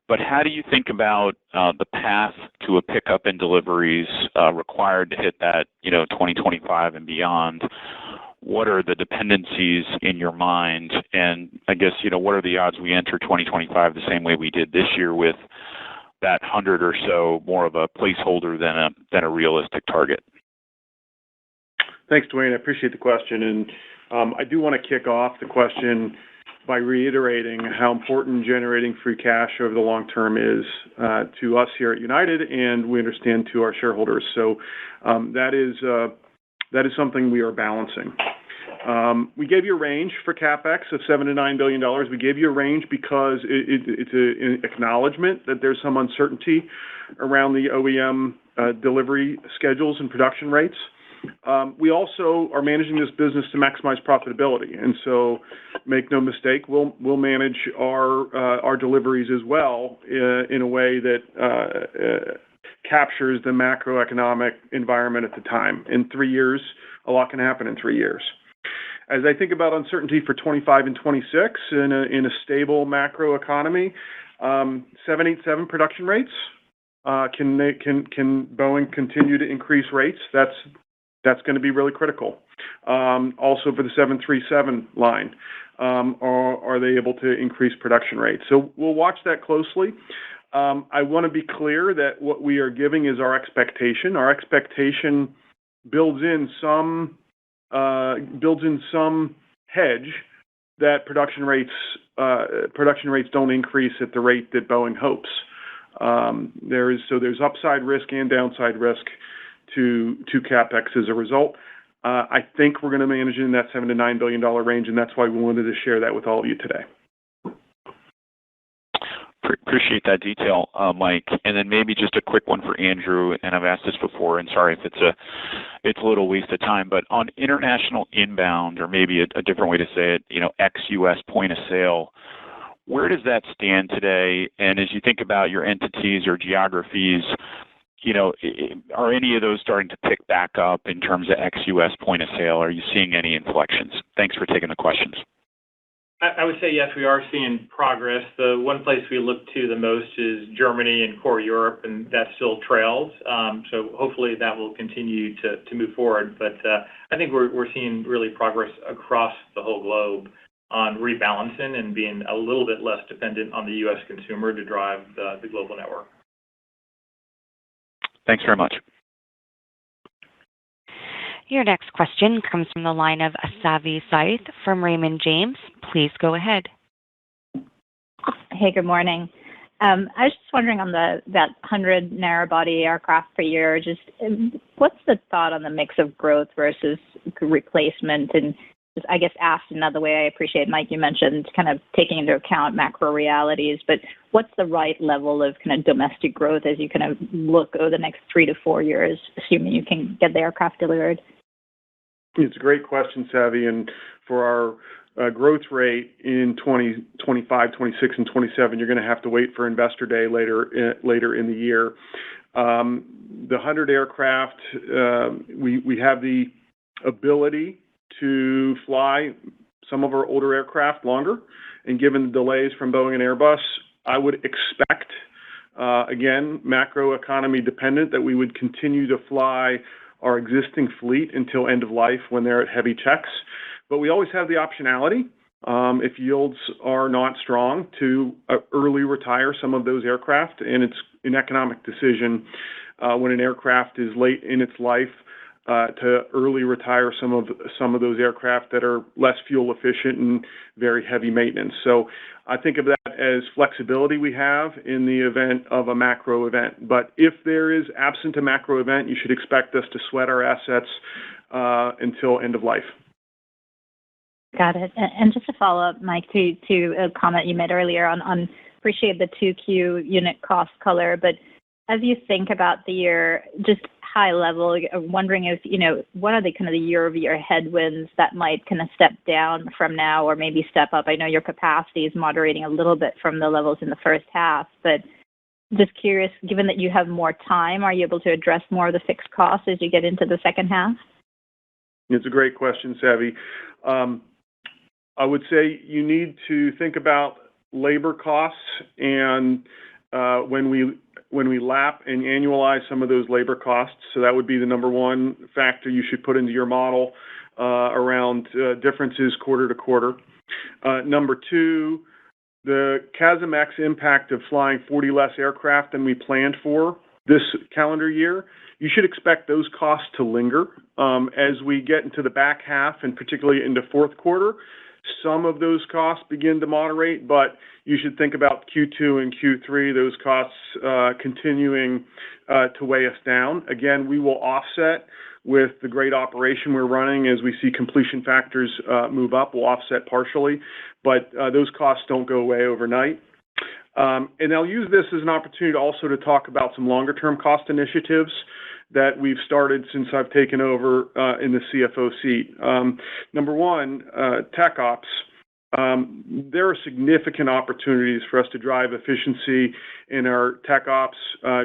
But how do you think about the path to a pickup in deliveries required to hit that, 2025 and beyond? What are the dependencies in your mind? And I guess, what are the odds we enter 2025 the same way we did this year with that 100 or so more of a placeholder than a realistic target? Thanks, Dwayne. I appreciate the question. And I do want to kick off the question by reiterating how important generating free cash over the long term is to us here at United, and we understand to our shareholders. So that is something we are balancing. We gave you a range for CapEx of $7 to $9 billion. We gave you a range because it's an acknowledgement that there's some uncertainty around the OEM delivery schedules and production rates. We also are managing this business to maximize profitability, and so make no mistake, we'll manage our deliveries as well in a way that captures the macroeconomic environment at the time. In 3 years, a lot can happen in 3 years. As I think about uncertainty for 25 and 26 in a stable macro economy, 787 production rates, can Boeing continue to increase rates? That's going to be really critical. Also for the 737 line, are they able to increase production rates? So we'll watch that closely. I want to be clear that what we are giving is our expectation. Our expectation builds in some hedge that production rates don't increase at the rate that Boeing hopes. There's upside risk and downside risk to CapEx as a result. I think we're going to manage in that $7 to $9 billion range, and that's why we wanted to share that with all of you today. Appreciate that detail, Mike. And then maybe just a quick one for Andrew, and I've asked this before, and sorry if it's a little waste of time, but on international inbound, or maybe a different way to say it, ex-U.S. point of sale, where does that stand today? And as you think about your entities or geographies, are any of those starting to pick back up in terms of ex-U.S. point of sale? Are you seeing any inflections? Thanks for taking the questions. I would say yes, we are seeing progress. The one place we look to the most is Germany and core Europe, and that still trails. So hopefully that will continue to move forward. But I think we're seeing really progress across the whole globe on rebalancing and being a little bit less dependent on the U.S. consumer to drive the global network. Thanks very much. Your next question comes from the line of Savi Syth from Raymond James. Please go ahead. Hey, good morning. I was just wondering on that 100 narrow-body aircraft per year, just what's the thought on the mix of growth versus replacement? And just, I guess, asked another way, I appreciate, Mike, you mentioned kind of taking into account macro realities, but what's the right level of kind of domestic growth as you kind of look over the next 3 to 4 years, assuming you can get the aircraft delivered? It's a great question, Savi, and for our growth rate in 2025, 26, and 27, you're going to have to wait for Investor Day later in the year. The 100 aircraft, we have the ability to fly some of our older aircraft longer, and given the delays from Boeing and Airbus, I would expect, again, macroeconomy dependent, that we would continue to fly our existing fleet until end of life when they're at heavy checks. But we always have the optionality, if yields are not strong, to early retire some of those aircraft, and it's an economic decision when an aircraft is late in its life to early retire some of those aircraft that are less fuel efficient and very heavy maintenance. So I think of that as flexibility we have in the event of a macro event. But if there is absent a macro event, you should expect us to sweat our assets until end of life. Got it. And just to follow up, Mike, to a comment you made earlier on appreciate the 2Q unit cost color, but as you think about the year, just high level, I'm wondering if, what are the kind of the year-over-year headwinds that might kind of step down from now or maybe step up? I know your capacity is moderating a little bit from the levels in the first half, but just curious, given that you have more time, are you able to address more of the fixed costs as you get into the second half? It's a great question, Savi. I would say you need to think about labor costs, and when we lap and annualize some of those labor costs, so that would be the number one factor you should put into your model around differences quarter to quarter. Number two, the CASM-ex impact of flying 40 less aircraft than we planned for this calendar year. You should expect those costs to linger as we get into the back half, and particularly into fourth quarter. Some of those costs begin to moderate, but you should think about Q2 and Q3, those costs continuing to weigh us down. Again, we will offset with the great operation we're running. As we see completion factors move up, we'll offset partially, but those costs don't go away overnight. And I'll use this as an opportunity also to talk about some longer-term cost initiatives that we've started since I've taken over in the CFO seat. Number one, tech ops. There are significant opportunities for us to drive efficiency in our tech ops,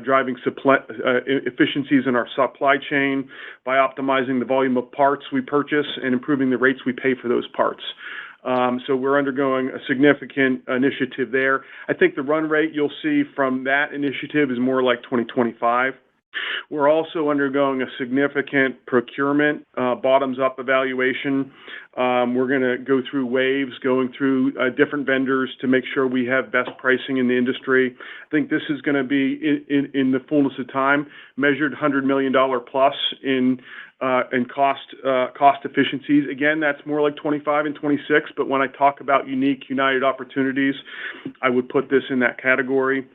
driving efficiencies in our supply chain by optimizing the volume of parts we purchase and improving the rates we pay for those parts. So we're undergoing a significant initiative there. I think the run rate you'll see from that initiative is more like 2025. We're also undergoing a significant procurement, bottoms-up evaluation. We're going to go through waves, going through different vendors to make sure we have best pricing in the industry. I think this is going to be, in the fullness of time, measured $100 million plus in cost efficiencies. Again, that's more like 25 and 26, but when I talk about unique United opportunities, I would put this in that category.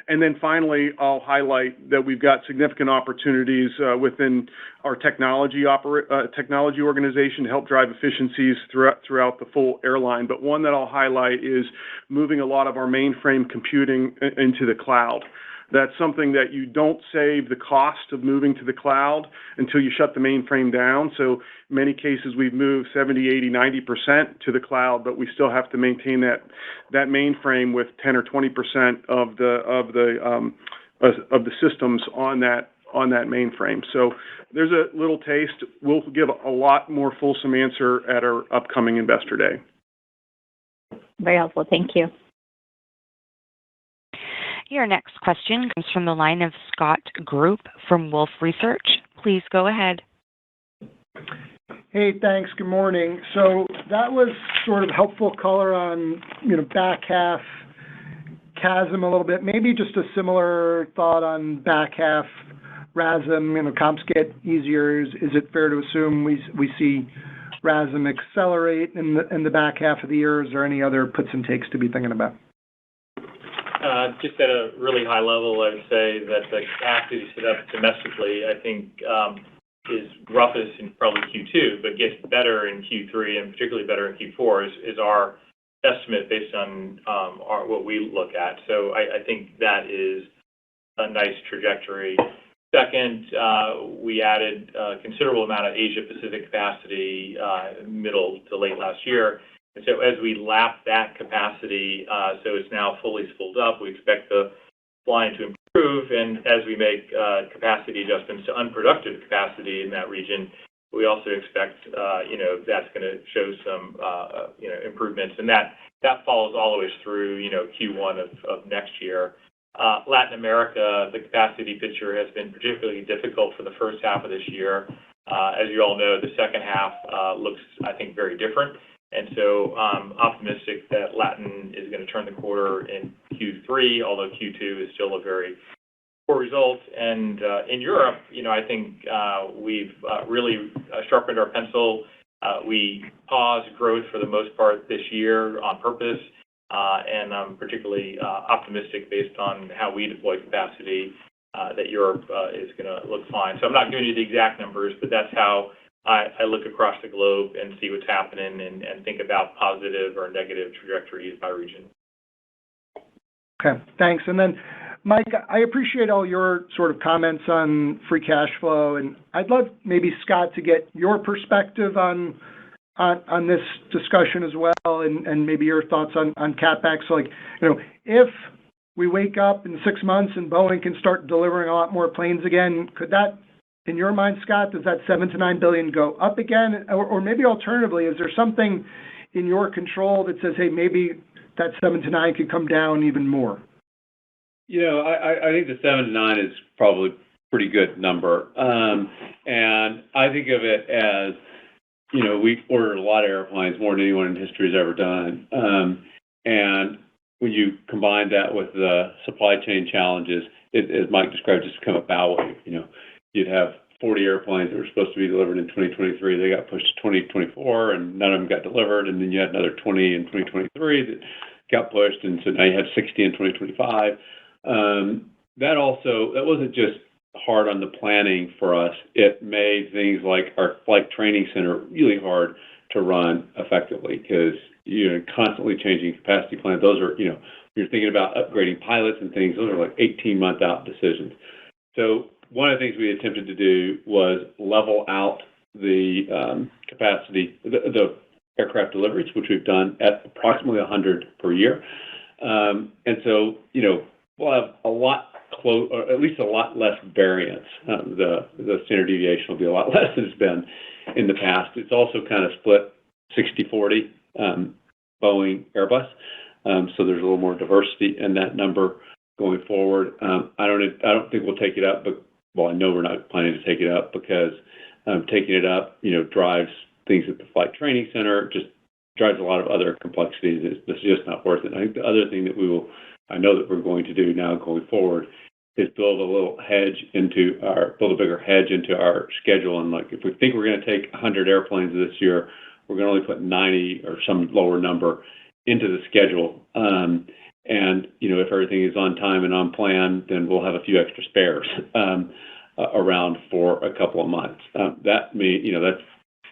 And then finally, I'll highlight that we've got significant opportunities within our technology organization to help drive efficiencies throughout the full airline. But one that I'll highlight is moving a lot of our mainframe computing into the cloud. That's something that you don't save the cost of moving to the cloud until you shut the mainframe down. So in many cases, we've moved 70, 80, 90% to the cloud, but we still have to maintain that mainframe with 10 or 20% of the systems on that mainframe. So there's a little taste. We'll give a lot more fulsome answer at our upcoming Investor Day. Very helpful. Thank you. Your next question comes from the line of Scott Group from Wolfe Research. Please go ahead. Hey, thanks. Good morning. So that was sort of helpful color on, back half CASM a little bit. Maybe just a similar thought on back half RASM. Comps get easier. Is it fair to assume we see RASM accelerate in the back half of the year? Is there any other puts and takes to be thinking about? Just at a really high level, I would say that the capacity set up domestically, I think, is roughest in probably Q2, but gets better in Q3 and particularly better in Q4 is our estimate based on what we look at. So I think that is a nice trajectory. Second, we added a considerable amount of Asia-Pacific capacity middle to late last year. And so as we lap that capacity, so it's now fully spooled up, we expect the flying to improve. And as we make capacity adjustments to unproductive capacity in that region, we also expect, that's going to show some, improvements. And that follows all the way through, Q1 of next year. Latin America, the capacity picture has been particularly difficult for the first half of this year. As you all know, the second half looks, I think, very different. And so I'm optimistic that Latin is going to turn the corner in Q3, although Q2 is still a very poor result. And in Europe, I think we've really sharpened our pencil. We paused growth for the most part this year on purpose, and I'm particularly optimistic based on how we deploy capacity that Europe is going to look fine. So I'm not giving you the exact numbers, but that's how I look across the globe and see what's happening and think about positive or negative trajectories by region. Okay, thanks. And then, Mike, I appreciate all your sort of comments on free cash flow, and I'd love maybe, Scott, to get your perspective on this discussion as well, and maybe your thoughts on CapEx. Like, if we wake up in 6 months and Boeing can start delivering a lot more planes again, could that, in your mind, Scott, does that $7 to $9 billion go up again? Or maybe alternatively, is there something in your control that says, hey, maybe that 7 to 9 could come down even more? I think the 7 to 9 is probably a pretty good number. And I think of it as, we ordered a lot of airplanes, more than anyone in history has ever done. And when you combine that with the supply chain challenges, as Mike described, it's become a bow wave. You'd have 40 airplanes that were supposed to be delivered in 2023. They got pushed to 2024, and none of them got delivered. And then you had another 20 in 2023 that got pushed, and so now you have 60 in 2025. That wasn't just hard on the planning for us. It made things like our flight training center really hard to run effectively because you're constantly changing capacity plans. Those are, you're thinking about upgrading pilots and things, those are like 18-month out decisions. So one of the things we attempted to do was level out the capacity, the aircraft deliveries, which we've done at approximately 100 per year. And so, we'll have a lot or at least a lot less variance. The standard deviation will be a lot less than it's been in the past. It's also kind of split 60-40 Boeing Airbus. So there's a little more diversity in that number going forward. I don't think we'll take it up, but I know we're not planning to take it up because taking it up, drives things at the flight training center, just drives a lot of other complexities. It's just not worth it. I think the other thing that I know that we're going to do now going forward is build a bigger hedge into our schedule. And like, if we think we're going to take 100 airplanes this year, we're going to only put 90 or some lower number into the schedule. And, if everything is on time and on plan, then we'll have a few extra spares around for a couple of months.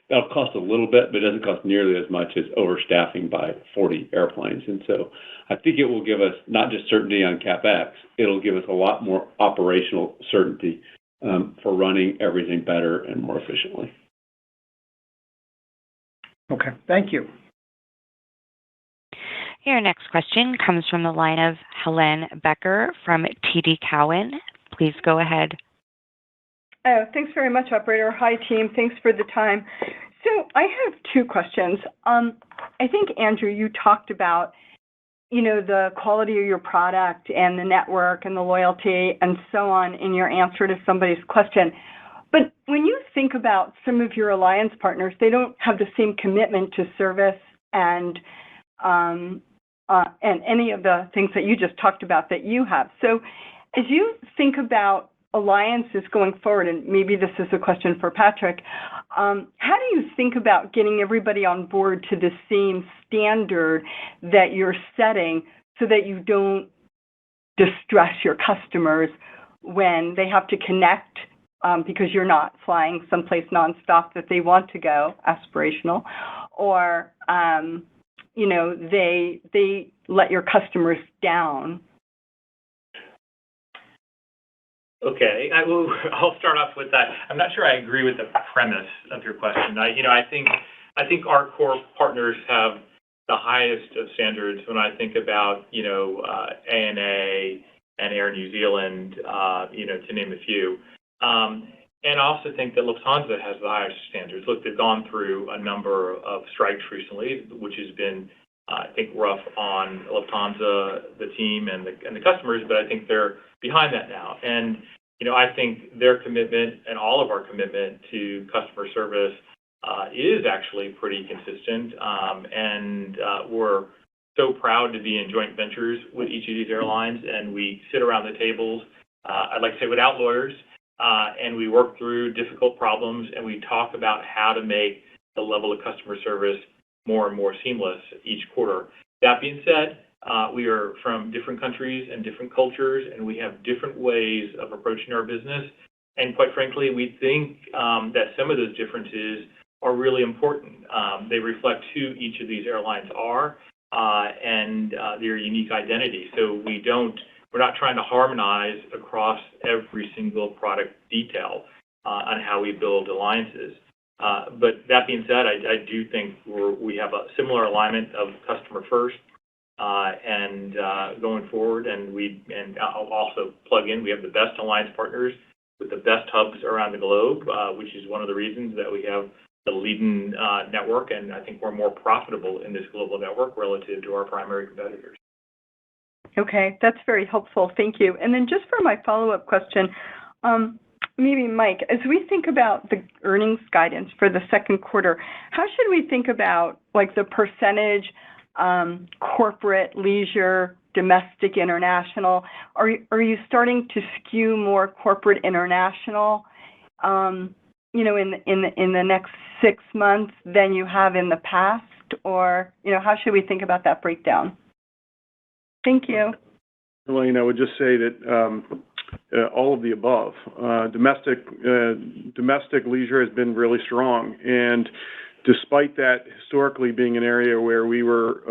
That'll cost a little bit, but it doesn't cost nearly as much as overstaffing by 40 airplanes. And so I think it will give us not just certainty on CapEx, it'll give us a lot more operational certainty for running everything better and more efficiently. Okay, thank you. Your next question comes from the line of Helene Becker from TD Cowen. Please go ahead. Oh, thanks very much, operator. Hi, team. Thanks for the time. So I have two questions. I think, Andrew, you talked about, the quality of your product and the network and the loyalty and so on in your answer to somebody's question. But when you think about some of your alliance partners, they don't have the same commitment to service and any of the things that you just talked about that you have. So as you think about alliances going forward, and maybe this is a question for Patrick, how do you think about getting everybody on board to the same standard that you're setting so that you don't distress your customers when they have to connect because you're not flying someplace nonstop that they want to go, aspirational, or they let your customers down? Okay, I'll start off with that. I'm not sure I agree with the premise of your question. I think our core partners have the highest of standards when I think about ANA and Air New Zealand, to name a few. And I also think that Lufthansa has the highest standards. Look, they've gone through a number of strikes recently, which has been, I think, rough on Lufthansa, the team, and the customers, but I think they're behind that now. And, I think their commitment and all of our commitment to customer service is actually pretty consistent. And we're so proud to be in joint ventures with each of these airlines, and we sit around the tables, I'd like to say without lawyers, and we work through difficult problems, and we talk about how to make the level of customer service more and more seamless each quarter. That being said, we are from different countries and different cultures, and we have different ways of approaching our business. And quite frankly, we think that some of those differences are really important. They reflect who each of these airlines are and their unique identity. So we're not trying to harmonize across every single product detail on how we build alliances. But that being said, I do think we have a similar alignment of customer first and going forward. And I'll also plug in, we have the best alliance partners with the best hubs around the globe, which is one of the reasons that we have the leading network. And I think we're more profitable in this global network relative to our primary competitors. Okay, that's very helpful. Thank you. And then just for my follow-up question, maybe Mike, as we think about the earnings guidance for the second quarter, how should we think about the percentage corporate, leisure, domestic, international? Are you starting to skew more corporate international, in the next 6 months than you have in the past? Or, how should we think about that breakdown? Thank you. Helene, I would just say that all of the above. Domestic leisure has been really strong, and despite that historically being an area where we were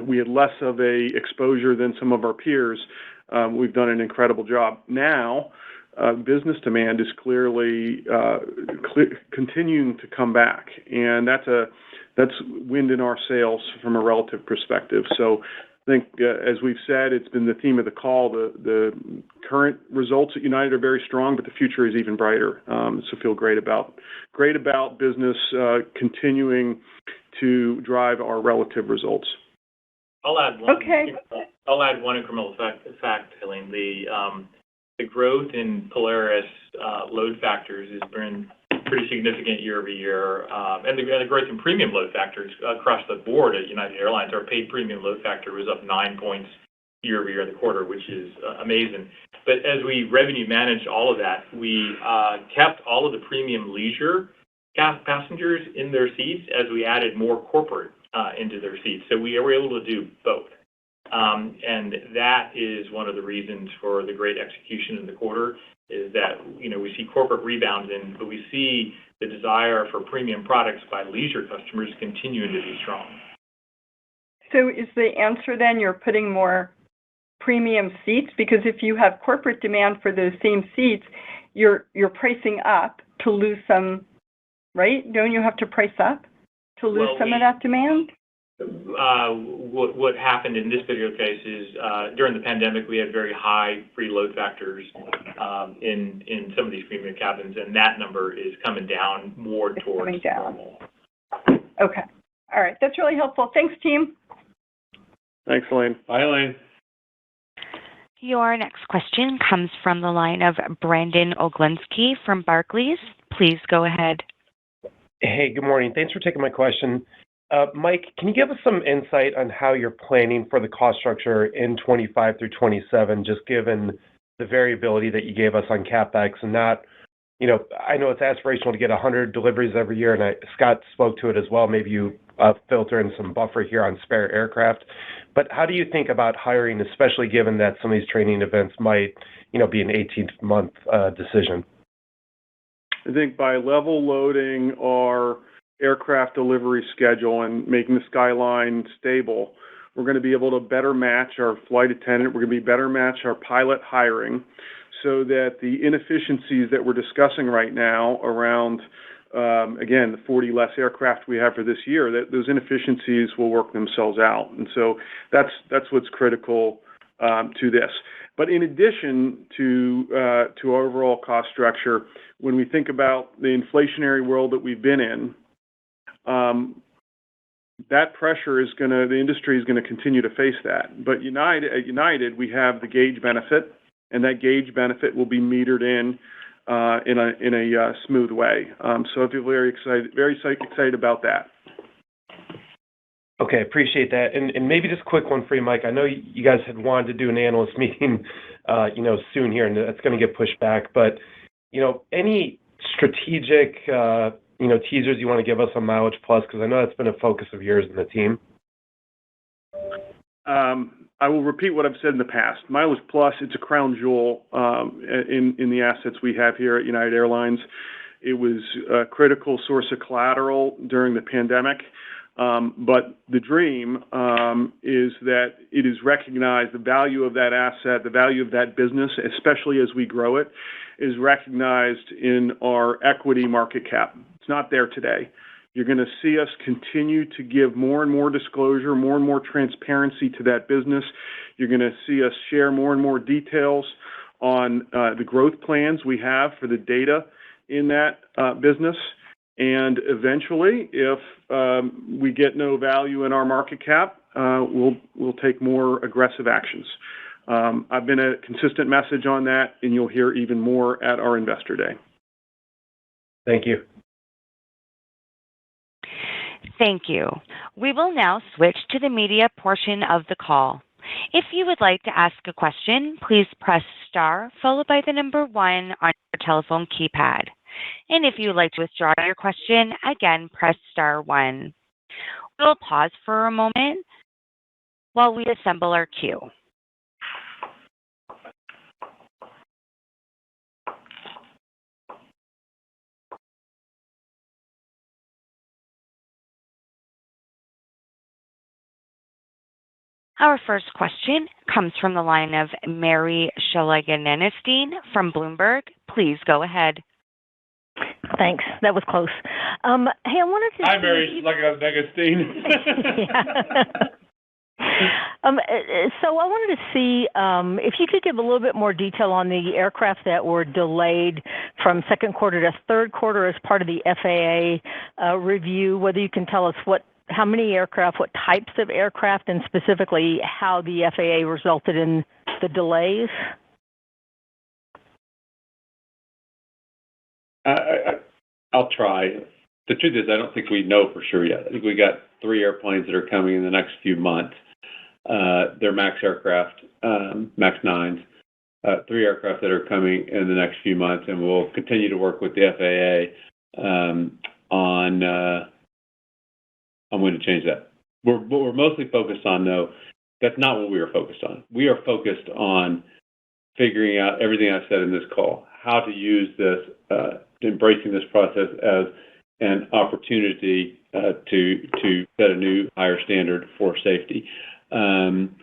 we had less of a exposure than some of our peers, we've done an incredible job. Now, business demand is clearly continuing to come back, and that's wind in our sails from a relative perspective. So I think, as we've said, it's been the theme of the call. The current results at United are very strong, but the future is even brighter. So feel great about business continuing to drive our relative results. I'll add one. Okay. I'll add one incremental fact, Helene. The growth in Polaris load factors has been pretty significant year over year, and the growth in premium load factors across the board at United Airlines. Our paid premium load factor was up 9 points year over year in the quarter, which is amazing. But as we revenue managed all of that, we kept all of the premium leisure passengers in their seats as we added more corporate into their seats. So we were able to do both. And that is one of the reasons for the great execution in the quarter, is that, we see corporate rebound, but we see the desire for premium products by leisure customers continuing to be strong. So is the answer then you're putting more premium seats? Because if you have corporate demand for those same seats, you're pricing up to lose some, right? Don't you have to price up to lose some of that demand? What happened in this particular case is during the pandemic, we had very high free load factors in some of these premium cabins, and that number is coming down more towards normal. Okay. All right. That's really helpful. Thanks, team. Thanks, Elaine. Bye, Elaine. Your next question comes from the line of Brandon Oglenski from Barclays. Please go ahead. Hey, good morning. Thanks for taking my question. Mike, can you give us some insight on how you're planning for the cost structure in 25 through 27, just given the variability that you gave us on CapEx and not, I know it's aspirational to get 100 deliveries every year, and Scott spoke to it as well. Maybe you filter in some buffer here on spare aircraft. But how do you think about hiring, especially given that some of these training events might, be an 18-month decision? I think by level loading our aircraft delivery schedule and making the skyline stable, we're going to be able to better match our flight attendant. We're going to be better match our pilot hiring, so that the inefficiencies that we're discussing right now around, again, the 40 less aircraft we have for this year, that those inefficiencies will work themselves out. And so that's what's critical to this. But in addition to our overall cost structure, when we think about the inflationary world that we've been in, that pressure the industry is going to continue to face that. But at United, we have the gauge benefit, and that gauge benefit will be metered in a smooth way. So I feel very excited about that. Okay, appreciate that. And maybe just a quick one for you, Mike. I know you guys had wanted to do an analyst meeting, soon here, and that's going to get pushed back. But, any strategic teasers you want to give us on Mileage Plus? Because I know that's been a focus of yours and the team. I will repeat what I've said in the past. Mileage Plus, it's a crown jewel in the assets we have here at United Airlines. It was a critical source of collateral during the pandemic. But the dream is that it is recognized, the value of that asset, the value of that business, especially as we grow it, is recognized in our equity market cap. It's not there today. You're going to see us continue to give more and more disclosure, more and more transparency to that business. You're going to see us share more and more details on the growth plans we have for the data in that business. And eventually, if we get no value in our market cap, we'll take more aggressive actions. I've been a consistent message on that, and you'll hear even more at our Investor Day. Thank you. Thank you. We will now switch to the media portion of the call. If you would like to ask a question, please press star followed by the number 1 on your telephone keypad. And if you would like to withdraw your question, again, press star 1. We'll pause for a moment while we assemble our queue. Our first question comes from the line of Mary Schlangenstein from Bloomberg. Please go ahead. Thanks. That was close. Hey, I wanted to... Hi, Mary Schlangenstein. So I wanted to see if you could give a little bit more detail on the aircraft that were delayed from second quarter to third quarter as part of the FAA review, whether you can tell us how many aircraft, what types of aircraft, and specifically how the FAA resulted in the delays? I'll try. The truth is, I don't think we know for sure yet. I think we got 3 airplanes that are coming in the next few months. They're MAX aircraft, MAX 9s. 3 aircraft that are coming in the next few months, and we'll continue to work with the FAA on when to change that. What we're mostly focused on, though, that's not what we are focused on. We are focused on figuring out everything I've said in this call, how to use this, embracing this process as an opportunity to set a new higher standard for safety. And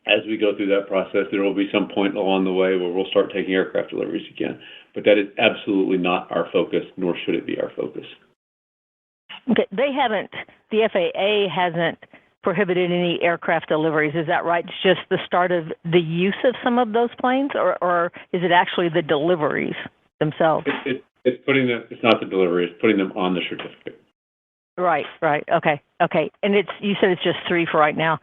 as we go through that process, there will be some point along the way where we'll start taking aircraft deliveries again. But that is absolutely not our focus, nor should it be our focus. Okay, the FAA hasn't prohibited any aircraft deliveries, is that right? It's just the start of the use of some of those planes, or is it actually the deliveries themselves? It's not the delivery, it's putting them on the certificate. Right, okay. And you said it's just 3 for right now.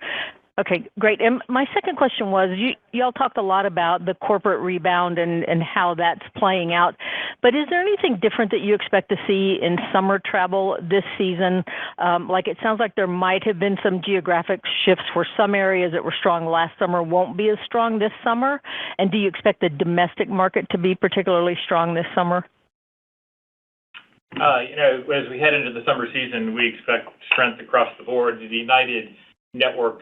Okay, great. And my second question was, y'all talked a lot about the corporate rebound and how that's playing out, but is there anything different that you expect to see in summer travel this season? Like it sounds like there might have been some geographic shifts where some areas that were strong last summer won't be as strong this summer. And do you expect the domestic market to be particularly strong this summer? As we head into the summer season, we expect strength across the board. The United network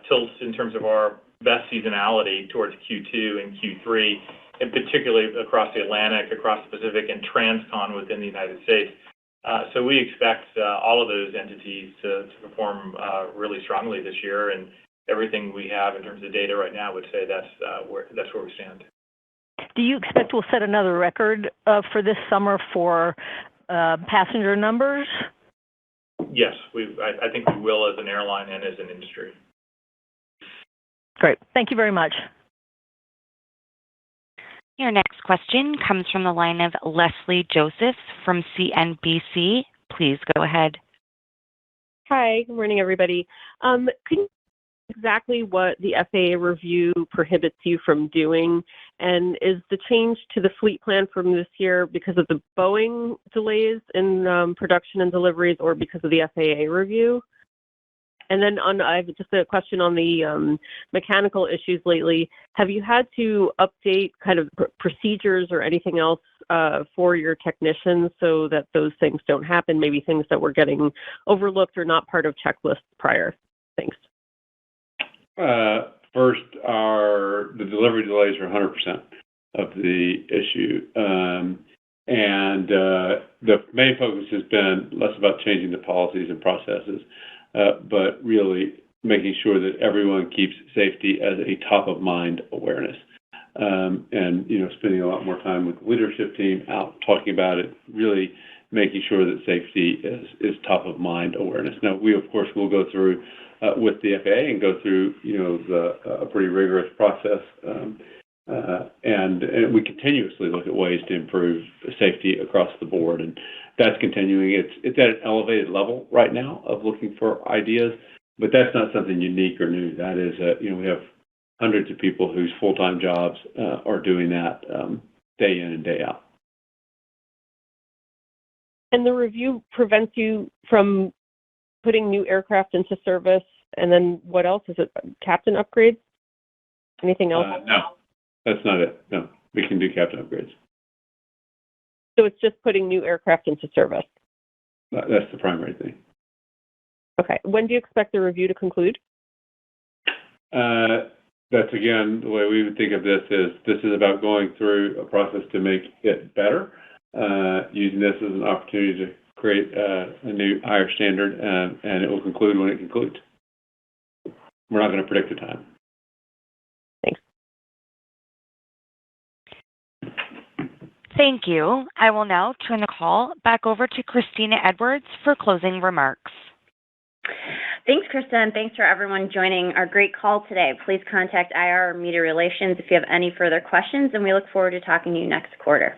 tilts in terms of our best seasonality towards Q2 and Q3, and particularly across the Atlantic, across the Pacific, and transcon within the United States. So we expect all of those entities to perform really strongly this year, and everything we have in terms of data right now would say that's where we stand. Do you expect we'll set another record for this summer for passenger numbers? Yes, I think we will as an airline and as an industry. Great. Thank you very much. Your next question comes from the line of Leslie Josephs from CNBC. Please go ahead. Hi, good morning, everybody. Can you exactly what the FAA review prohibits you from doing? And is the change to the fleet plan from this year because of the Boeing delays in production and deliveries, or because of the FAA review? And then I have just a question on the mechanical issues lately. Have you had to update kind of procedures or anything else for your technicians so that those things don't happen, maybe things that were getting overlooked or not part of checklists prior? Thanks. First, the delivery delays are 100% of the issue. And the main focus has been less about changing the policies and processes, but really making sure that everyone keeps safety as a top-of-mind awareness. And, spending a lot more time with the leadership team out talking about it, really making sure that safety is top-of-mind awareness. Now, we, of course, will go through with the FAA and go through, a pretty rigorous process. And we continuously look at ways to improve safety across the board. And that's continuing. It's at an elevated level right now of looking for ideas, but that's not something unique or new. That is, we have hundreds of people whose full-time jobs are doing that day in and day out. And the review prevents you from putting new aircraft into service, and then what else? Is it captain upgrades? Anything else? No, that's not it. No, we can do captain upgrades. So it's just putting new aircraft into service? That's the primary thing. Okay. When do you expect the review to conclude? That's, again, the way we would think of this is about going through a process to make it better, using this as an opportunity to create a new higher standard, and it will conclude when it concludes. we're not going to predict the time. Thanks. Thank you. I will now turn the call back over to Christina Edwards for closing remarks. Thanks, Krista, and thanks for everyone joining our great call today. Please contact IR or Media Relations if you have any further questions, and we look forward to talking to you next quarter.